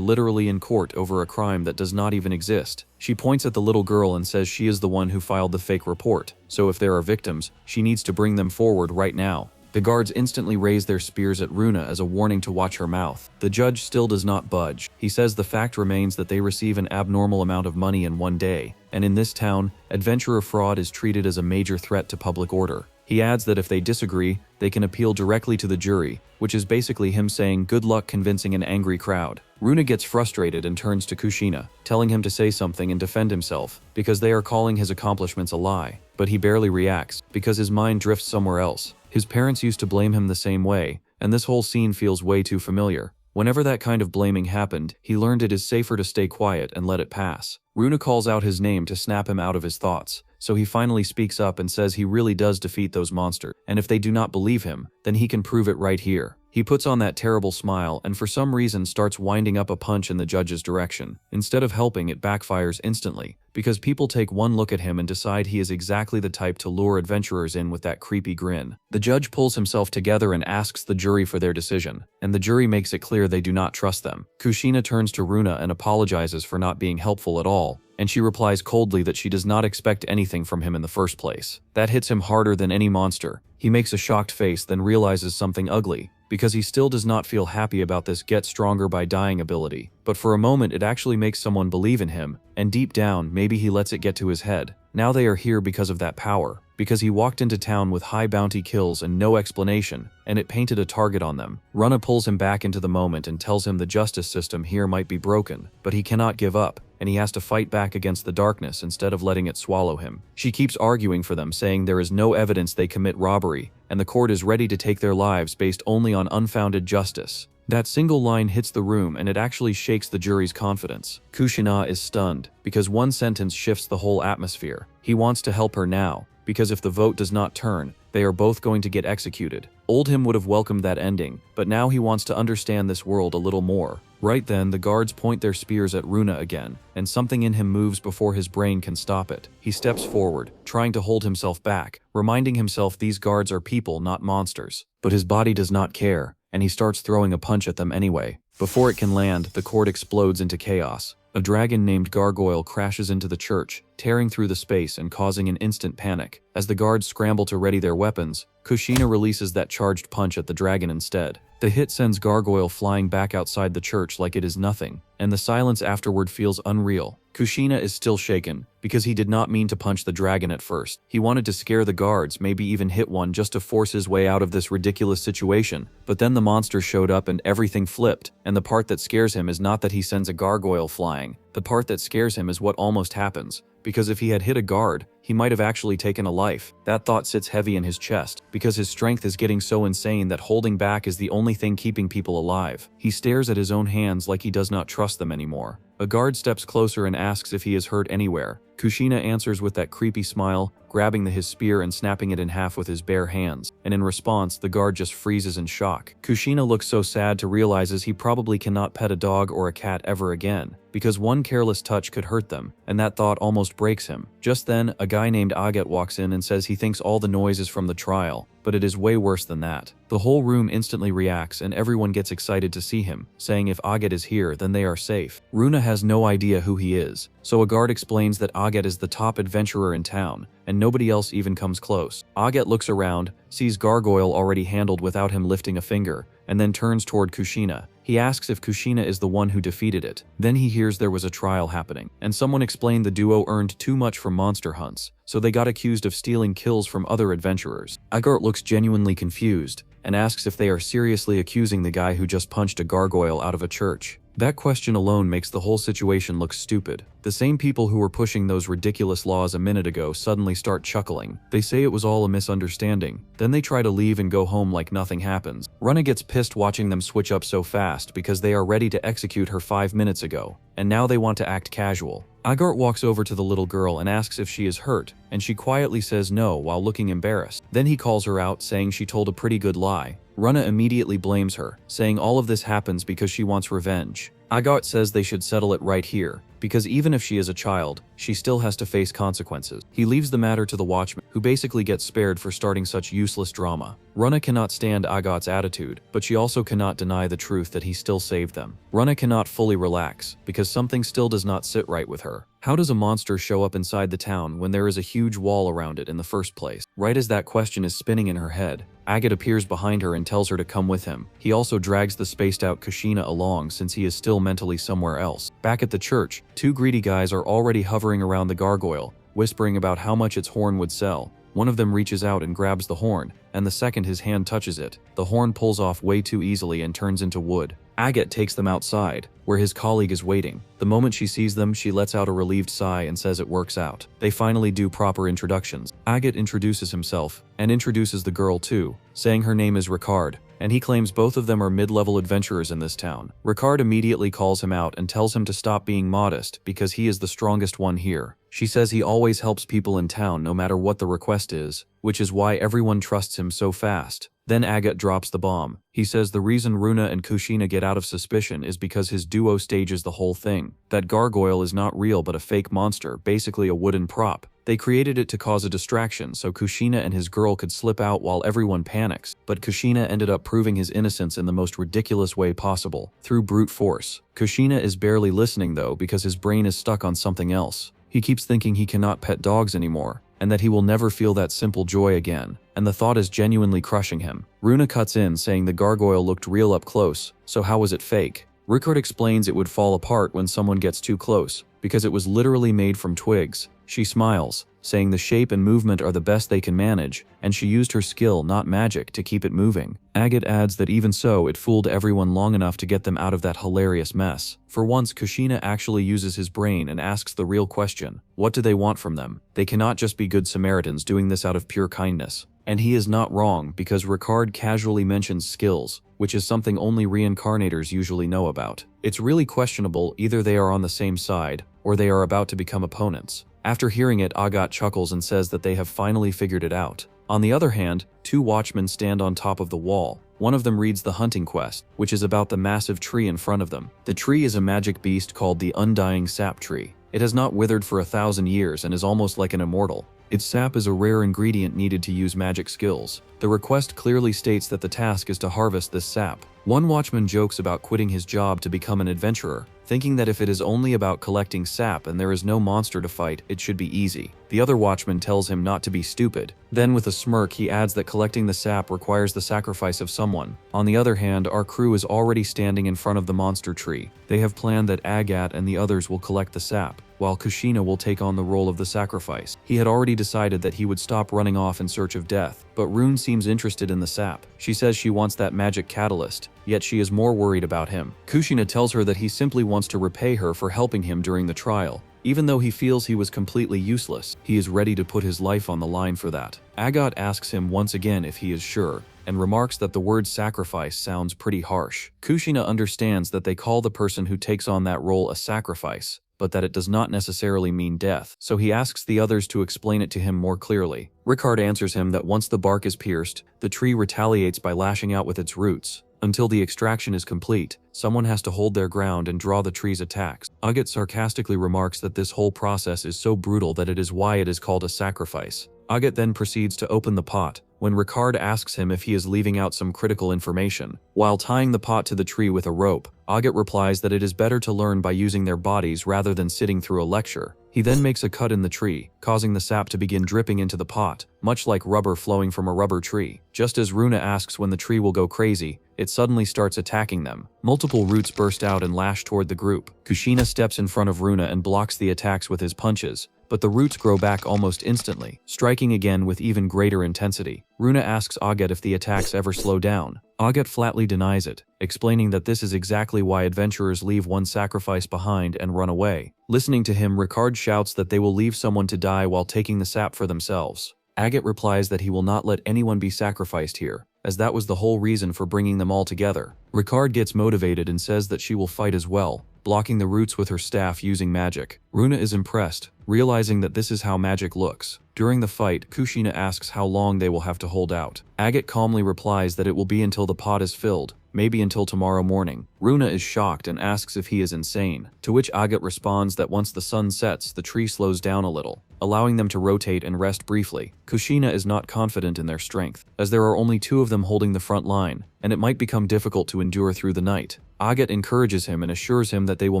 literally in court over a crime that does not even exist. She points at the little girl and says she is the one who filed the fake report, so if there are victims, she needs to bring them forward right now. The guards instantly raise their spears at Runa as a warning to watch her mouth. The judge still does not budge. He says the fact remains that they receive an abnormal amount of money in one day, and in this town, adventurer fraud is treated as a major threat to public order. He adds that if they disagree, they can appeal directly to the jury, which is basically him saying good luck convincing an angry crowd. Runa gets frustrated and turns to Kushina, telling him to say something and defend himself, because they are calling his accomplishments a lie. But he barely reacts, because his mind drifts somewhere else. His parents used to blame him the same way, and this whole scene feels way too familiar. Whenever that kind of blaming happened, he learned it is safer to stay quiet and let it pass. Runa calls out his name to snap him out of his thoughts, so he finally speaks up and says he really does defeat those monsters, and if they do not believe him, then he can prove it right here. He puts on that terrible smile and for some reason starts winding up a punch in the judge's direction. Instead of helping, it backfires instantly, because people take one look at him and decide he is exactly the type to lure adventurers in with that creepy grin. The judge pulls himself together and asks the jury for their decision, and the jury makes it clear they do not trust them. Kushina turns to Runa and apologizes for not being helpful at all, and she replies coldly that she does not expect anything from him in the first place. That hits him harder than any monster. He makes a shocked face, then realizes something ugly, because he still does not feel happy about this get stronger by dying ability. But for a moment it actually makes someone believe in him, and deep down maybe he lets it get to his head. Now they are here because of that power, because he walked into town with high bounty kills and no explanation, and it painted a target on them. Runa pulls him back into the moment and tells him the justice system here might be broken, but he cannot give up, and he has to fight back against the darkness instead of letting it swallow him. She keeps arguing for them, saying there is no evidence they commit robbery, and the court is ready to take their lives based only on unfounded justice. That single line hits the room and it actually shakes the jury's confidence. Kushina is stunned, because one sentence shifts the whole atmosphere. He wants to help her now, because if the vote does not turn, they are both going to get executed. Old him would have welcomed that ending, but now he wants to understand this world a little more. Right then, the guards point their spears at Runa again, and something in him moves before his brain can stop it. He steps forward, trying to hold himself back, reminding himself these guards are people, not monsters. But his body does not care, and he starts throwing a punch at them anyway. Before it can land, the court explodes into chaos. A dragon named Gargoyle crashes into the church, tearing through the space and causing an instant panic. As the guards scramble to ready their weapons, Kushina releases that charged punch at the dragon instead. The hit sends Gargoyle flying back outside the church like it is nothing, and the silence afterward feels unreal. Kushina is still shaken, because he did not mean to punch the dragon at first. He wanted to scare the guards, maybe even hit one just to force his way out of this ridiculous situation. But then the monster showed up and everything flipped, and the part that scares him is not that he sends a gargoyle flying. The part that scares him is what almost happens, because if he had hit a guard, he might have actually taken a life. That thought sits heavy in his chest, because his strength is getting so insane that holding back is the only thing keeping people alive. He stares at his own hands like he does not trust them anymore. A guard steps closer and asks if he is hurt anywhere. Kushina answers with that creepy smile, grabbing his spear and snapping it in half with his bare hands, and in response, the guard just freezes in shock. Kushina looks so sad to realizes he probably cannot pet a dog or a cat ever again, because one careless touch could hurt them, and that thought almost breaks him. Just then, a guy named Agot walks in and says he thinks all the noise is from the trial, but it is way worse than that. The whole room instantly reacts and everyone gets excited to see him, saying if Agot is here, then they are safe. Runa has no idea who he is, so a guard explains that Agot is the top adventurer in town, and nobody else even comes close. Agot looks around, sees Gargoyle already handled without him lifting a finger, and then turns toward Kushina. He asks if Kushina is the one who defeated it. Then he hears there was a trial happening, and someone explained the duo earned too much from monster hunts, so they got accused of stealing kills from other adventurers. Agot looks genuinely confused, and asks if they are seriously accusing the guy who just punched a gargoyle out of a church. That question alone makes the whole situation look stupid. The same people who were pushing those ridiculous laws a minute ago suddenly start chuckling. They say it was all a misunderstanding. Then they try to leave and go home like nothing happens. Runa gets pissed watching them switch up so fast because they are ready to execute her 5 minutes ago, and now they want to act casual. Agot walks over to the little girl and asks if she is hurt, and she quietly says no while looking embarrassed. Then he calls her out, saying she told a pretty good lie. Runa immediately blames her, saying all of this happens because she wants revenge. Agot says they should settle it right here, because even if she is a child, she still has to face consequences. He leaves the matter to the watchman, who basically gets spared for starting such useless drama. Runa cannot stand Agot's attitude, but she also cannot deny the truth that he still saved them. Runa cannot fully relax, because something still does not sit right with her. How does a monster show up inside the town when there is a huge wall around it in the first place? Right as that question is spinning in her head, Agot appears behind her and tells her to come with him. He also drags the spaced-out Kushina along since he is still mentally somewhere else. Back at the church, two greedy guys are already hovering around the gargoyle, whispering about how much its horn would sell. One of them reaches out and grabs the horn, and the second his hand touches it. The horn pulls off way too easily and turns into wood. Agot takes them outside, where his colleague is waiting. The moment she sees them, she lets out a relieved sigh and says it works out. They finally do proper introductions. Agot introduces himself, and introduces the girl too, saying her name is Ricard, and he claims both of them are mid-level adventurers in this town. Ricard immediately calls him out and tells him to stop being modest because he is the strongest one here. She says he always helps people in town no matter what the request is, which is why everyone trusts him so fast. Then Agot drops the bomb. He says the reason Runa and Kushina get out of suspicion is because his duo stages the whole thing. That gargoyle is not real but a fake monster, basically a wooden prop. They created it to cause a distraction so Kushina and his girl could slip out while everyone panics, but Kushina ended up proving his innocence in the most ridiculous way possible, through brute force. Kushina is barely listening though because his brain is stuck on something else. He keeps thinking he cannot pet dogs anymore, and that he will never feel that simple joy again, and the thought is genuinely crushing him. Runa cuts in saying the gargoyle looked real up close, so how was it fake? Ricard explains it would fall apart when someone gets too close, because it was literally made from twigs. She smiles, saying the shape and movement are the best they can manage, and she used her skill, not magic, to keep it moving. Agot adds that even so, it fooled everyone long enough to get them out of that hilarious mess. For once, Kushina actually uses his brain and asks the real question. What do they want from them? They cannot just be good Samaritans doing this out of pure kindness. And he is not wrong, because Ricard casually mentions skills, which is something only reincarnators usually know about. It's really questionable, either they are on the same side, or they are about to become opponents. After hearing it, Agot chuckles and says that they have finally figured it out. On the other hand, two watchmen stand on top of the wall. One of them reads the hunting quest, which is about the massive tree in front of them. The tree is a magic beast called the Undying Sap Tree. It has not withered for 1,000 years and is almost like an immortal. Its sap is a rare ingredient needed to use magic skills. The request clearly states that the task is to harvest this sap. One watchman jokes about quitting his job to become an adventurer, thinking that if it is only about collecting sap and there is no monster to fight, it should be easy. The other watchman tells him not to be stupid. Then with a smirk, he adds that collecting the sap requires the sacrifice of someone. On the other hand, our crew is already standing in front of the monster tree. They have planned that Agot and the others will collect the sap, while Kushina will take on the role of the sacrifice. He had already decided that he would stop running off in search of death, but Rune seems interested in the sap. She says she wants that magic catalyst, yet she is more worried about him. Kushina tells her that he simply wants to repay her for helping him during the trial. Even though he feels he was completely useless, he is ready to put his life on the line for that. Agot asks him once again if he is sure, and remarks that the word sacrifice sounds pretty harsh. Kushina understands that they call the person who takes on that role a sacrifice, but that it does not necessarily mean death, so he asks the others to explain it to him more clearly. Ricard answers him that once the bark is pierced, the tree retaliates by lashing out with its roots. Until the extraction is complete, someone has to hold their ground and draw the tree's attacks. Agot sarcastically remarks that this whole process is so brutal that it is why it is called a sacrifice. Agot then proceeds to open the pot, when Ricard asks him if he is leaving out some critical information. While tying the pot to the tree with a rope, Agot replies that it is better to learn by using their bodies rather than sitting through a lecture. He then makes a cut in the tree, causing the sap to begin dripping into the pot, much like rubber flowing from a rubber tree. Just as Runa asks when the tree will go crazy, it suddenly starts attacking them. Multiple roots burst out and lash toward the group. Kushina steps in front of Runa and blocks the attacks with his punches, but the roots grow back almost instantly, striking again with even greater intensity. Runa asks Agot if the attacks ever slow down. Agot flatly denies it, explaining that this is exactly why adventurers leave one sacrifice behind and run away. Listening to him, Ricard shouts that they will leave someone to die while taking the sap for themselves. Agot replies that he will not let anyone be sacrificed here, as that was the whole reason for bringing them all together. Ricard gets motivated and says that she will fight as well, blocking the roots with her staff using magic. Runa is impressed, realizing that this is how magic looks. During the fight, Kushina asks how long they will have to hold out. Agot calmly replies that it will be until the pot is filled, maybe until tomorrow morning. Runa is shocked and asks if he is insane, to which Agot responds that once the sun sets, the tree slows down a little, allowing them to rotate and rest briefly. Kushina is not confident in their strength, as there are only two of them holding the front line, and it might become difficult to endure through the night. Agot encourages him and assures him that they will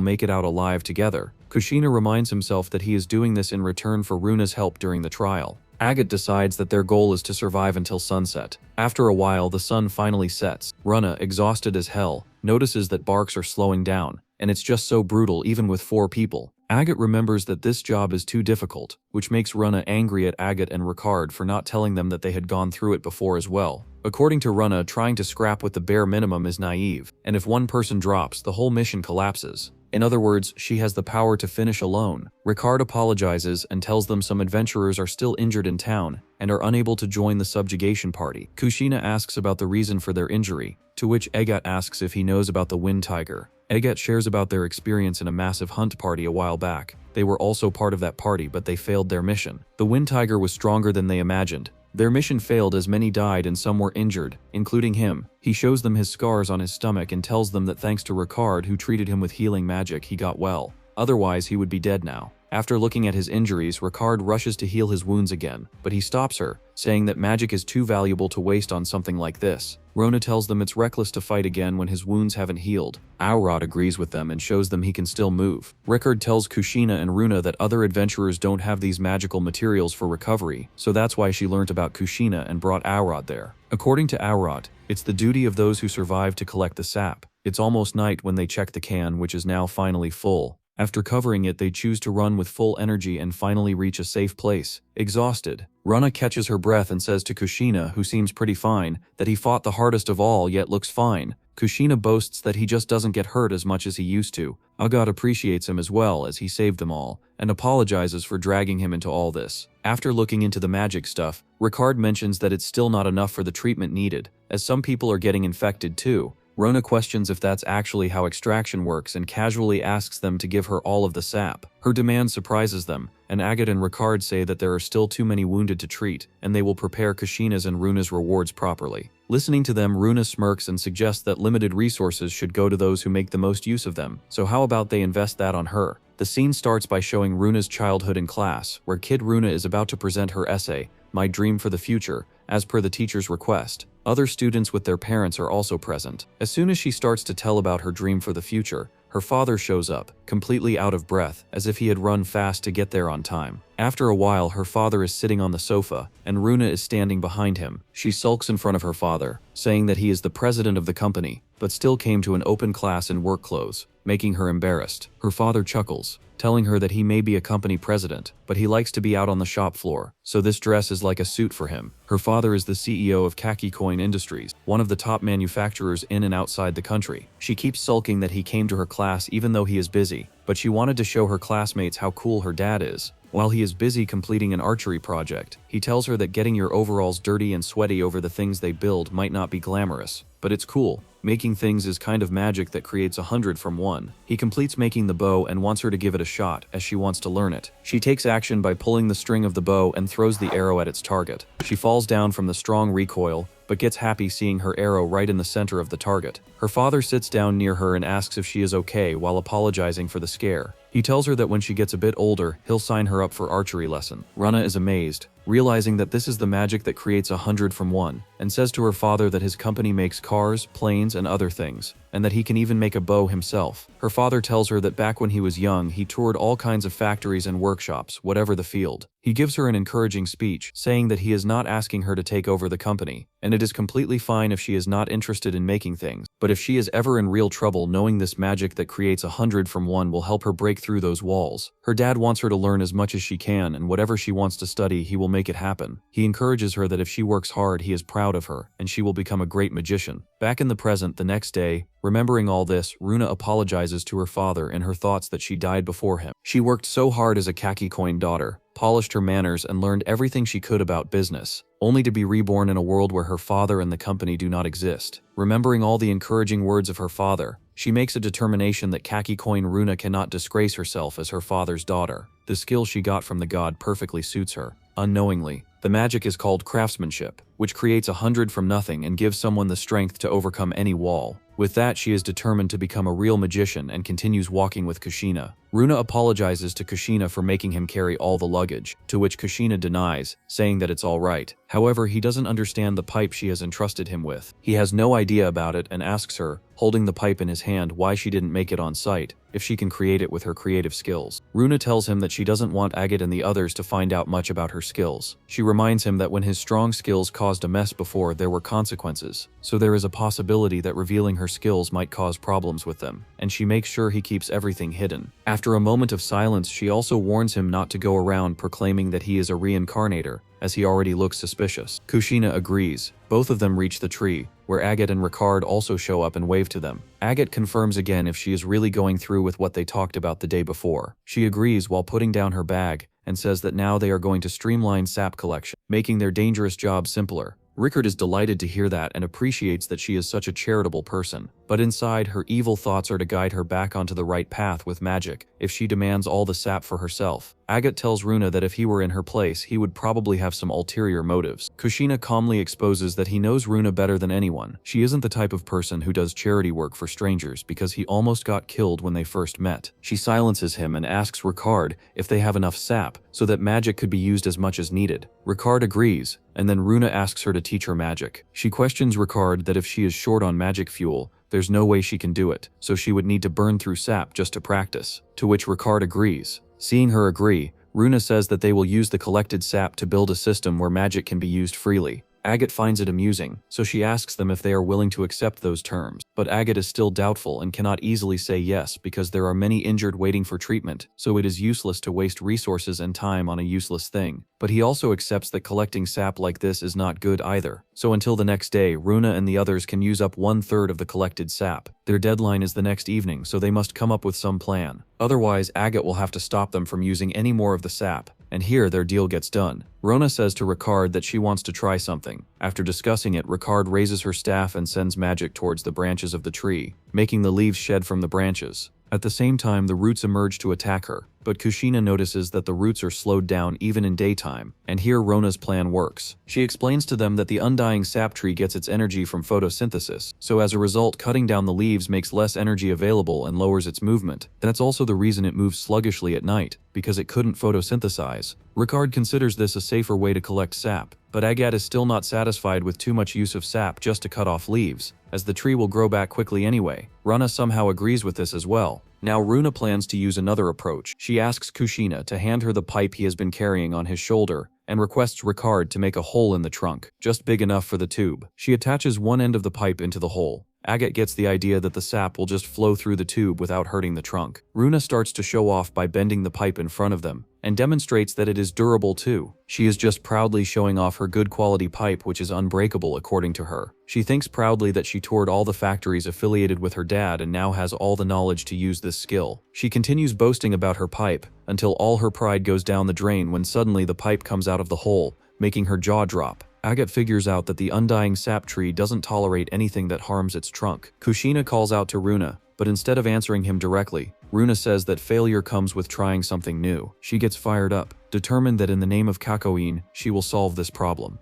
make it out alive together. Kushina reminds himself that he is doing this in return for Runa's help during the trial. Agot decides that their goal is to survive until sunset. After a while, the sun finally sets. Runa, exhausted as hell, notices that barks are slowing down, and it's just so brutal even with 4 people. Agot remembers that this job is too difficult, which makes Runa angry at Agot and Ricard for not telling them that they had gone through it before as well. According to Runa, trying to scrap with the bare minimum is naive, and if one person drops, the whole mission collapses. In other words, she has the power to finish alone. Ricard apologizes and tells them some adventurers are still injured in town and are unable to join the subjugation party. Kushina asks about the reason for their injury, to which Agot asks if he knows about the wind tiger. Agot shares about their experience in a massive hunt party a while back. They were also part of that party, but they failed their mission. The wind tiger was stronger than they imagined. Their mission failed as many died and some were injured, including him. He shows them his scars on his stomach and tells them that thanks to Ricard, who treated him with healing magic, he got well. Otherwise, he would be dead now. After looking at his injuries, Ricard rushes to heal his wounds again, but he stops her, saying that magic is too valuable to waste on something like this. Runa tells them it's reckless to fight again when his wounds haven't healed. Agot agrees with them and shows them he can still move. Ricard tells Kushina and Runa that other adventurers don't have these magical materials for recovery, so that's why she learnt about Kushina and brought Agot there. According to Agot, it's the duty of those who survive to collect the sap. It's almost night when they check the can, which is now finally full. After covering it, they choose to run with full energy and finally reach a safe place. Exhausted, Runa catches her breath and says to Kushina, who seems pretty fine, that he fought the hardest of all yet looks fine. Kushina boasts that he just doesn't get hurt as much as he used to. Agot appreciates him as well, as he saved them all, and apologizes for dragging him into all this. After looking into the magic stuff, Ricard mentions that it's still not enough for the treatment needed, as some people are getting infected too. Runa questions if that's actually how extraction works and casually asks them to give her all of the sap. Her demand surprises them, and Agot and Ricard say that there are still too many wounded to treat, and they will prepare Kushina's and Runa's rewards properly. Listening to them, Runa smirks and suggests that limited resources should go to those who make the most use of them, so how about they invest that on her? The scene starts by showing Runa's childhood in class, where Kid Runa is about to present her essay, My Dream for the Future, as per the teacher's request. Other students with their parents are also present. As soon as she starts to tell about her dream for the future, her father shows up, completely out of breath, as if he had run fast to get there on time. After a while, her father is sitting on the sofa, and Runa is standing behind him. She sulks in front of her father, saying that he is the president of the company, but still came to an open class in work clothes, making her embarrassed. Her father chuckles, telling her that he may be a company president, but he likes to be out on the shop floor, so this dress is like a suit for him. Her father is the CEO of Khaki Coin Industries, one of the top manufacturers in and outside the country. She keeps sulking that he came to her class even though he is busy, but she wanted to show her classmates how cool her dad is. While he is busy completing an archery project, he tells her that getting your overalls dirty and sweaty over the things they build might not be glamorous, but it's cool. Making things is kind of magic that creates 100 from 1. He completes making the bow and wants her to give it a shot, as she wants to learn it. She takes action by pulling the string of the bow and throws the arrow at its target. She falls down from the strong recoil, but gets happy seeing her arrow right in the center of the target. Her father sits down near her and asks if she is okay while apologizing for the scare. He tells her that when she gets a bit older, he'll sign her up for archery lesson. Runa is amazed, realizing that this is the magic that creates 100 from 1, and says to her father that his company makes cars, planes, and other things, and that he can even make a bow himself. Her father tells her that back when he was young, he toured all kinds of factories and workshops, whatever the field. He gives her an encouraging speech, saying that he is not asking her to take over the company, and it is completely fine if she is not interested in making things, but if she is ever in real trouble, knowing this magic that creates 100 from 1 will help her break through those walls. Her dad wants her to learn as much as she can, and whatever she wants to study, he will make it happen. He encourages her that if she works hard, he is proud of her, and she will become a great magician. Back in the present, the next day, remembering all this, Runa apologizes to her father in her thoughts that she died before him. She worked so hard as a khaki coin daughter, polished her manners, and learned everything she could about business, only to be reborn in a world where her father and the company do not exist. Remembering all the encouraging words of her father, she makes a determination that khaki coin Runa cannot disgrace herself as her father's daughter. The skill she got from the god perfectly suits her. Unknowingly, the magic is called craftsmanship, which creates 100 from nothing and gives someone the strength to overcome any wall. With that, she is determined to become a real magician and continues walking with Kushina. Runa apologizes to Kushina for making him carry all the luggage, to which Kushina denies, saying that it's all right. However, he doesn't understand the pipe she has entrusted him with. He has no idea about it and asks her, holding the pipe in his hand, why she didn't make it on site, if she can create it with her creative skills. Runa tells him that she doesn't want Agot and the others to find out much about her skills. She reminds him that when his strong skills caused a mess before, there were consequences, so there is a possibility that revealing her skills might cause problems with them, and she makes sure he keeps everything hidden. After a moment of silence, she also warns him not to go around proclaiming that he is a reincarnator, as he already looks suspicious. Kushina agrees. Both of them reach the tree, where Agot and Ricard also show up and wave to them. Agot confirms again if she is really going through with what they talked about the day before. She agrees while putting down her bag, and says that now they are going to streamline sap collection, making their dangerous job simpler. Ricard is delighted to hear that and appreciates that she is such a charitable person, but inside, her evil thoughts are to guide her back onto the right path with magic if she demands all the sap for herself. Agot tells Runa that if he were in her place, he would probably have some ulterior motives. Kushina calmly exposes that he knows Runa better than anyone. She isn't the type of person who does charity work for strangers because he almost got killed when they first met. She silences him and asks Ricard if they have enough sap so that magic could be used as much as needed. Ricard agrees, and then Runa asks her to teach her magic. She questions Ricard that if she is short on magic fuel, there's no way she can do it, so she would need to burn through sap just to practice, to which Ricard agrees. Seeing her agree, Runa says that they will use the collected sap to build a system where magic can be used freely. Agot finds it amusing, so she asks them if they are willing to accept those terms. But Agot is still doubtful and cannot easily say yes because there are many injured waiting for treatment, so it is useless to waste resources and time on a useless thing. But he also accepts that collecting sap like this is not good either. So until the next day, Runa and the others can use up 1/3 of the collected sap. Their deadline is the next evening, so they must come up with some plan. Otherwise, Agot will have to stop them from using any more of the sap. And here their deal gets done. Runa says to Ricard that she wants to try something. After discussing it, Ricard raises her staff and sends magic towards the branches of the tree, making the leaves shed from the branches. At the same time, the roots emerge to attack her, but Kushina notices that the roots are slowed down even in daytime, and here Runa's plan works. She explains to them that the undying sap tree gets its energy from photosynthesis, so as a result, cutting down the leaves makes less energy available and lowers its movement. That's also the reason it moves sluggishly at night, because it couldn't photosynthesize. Ricard considers this a safer way to collect sap, but Agot is still not satisfied with too much use of sap just to cut off leaves, as the tree will grow back quickly anyway. Runa somehow agrees with this as well. Now Runa plans to use another approach. She asks Kushina to hand her the pipe he has been carrying on his shoulder, and requests Ricard to make a hole in the trunk, just big enough for the tube. She attaches one end of the pipe into the hole, Agot gets the idea that the sap will just flow through the tube without hurting the trunk. Runa starts to show off by bending the pipe in front of them, and demonstrates that it is durable too. She is just proudly showing off her good quality pipe, which is unbreakable according to her. She thinks proudly that she toured all the factories affiliated with her dad and now has all the knowledge to use this skill. She continues boasting about her pipe, until all her pride goes down the drain when suddenly the pipe comes out of the hole, making her jaw drop. Agot figures out that the undying sap tree doesn't tolerate anything that harms its trunk. Kushina calls out to Runa, but instead of answering him directly, Runa says that failure comes with trying something new. She gets fired up, determined that in the name of Kakkoin, she will solve this problem.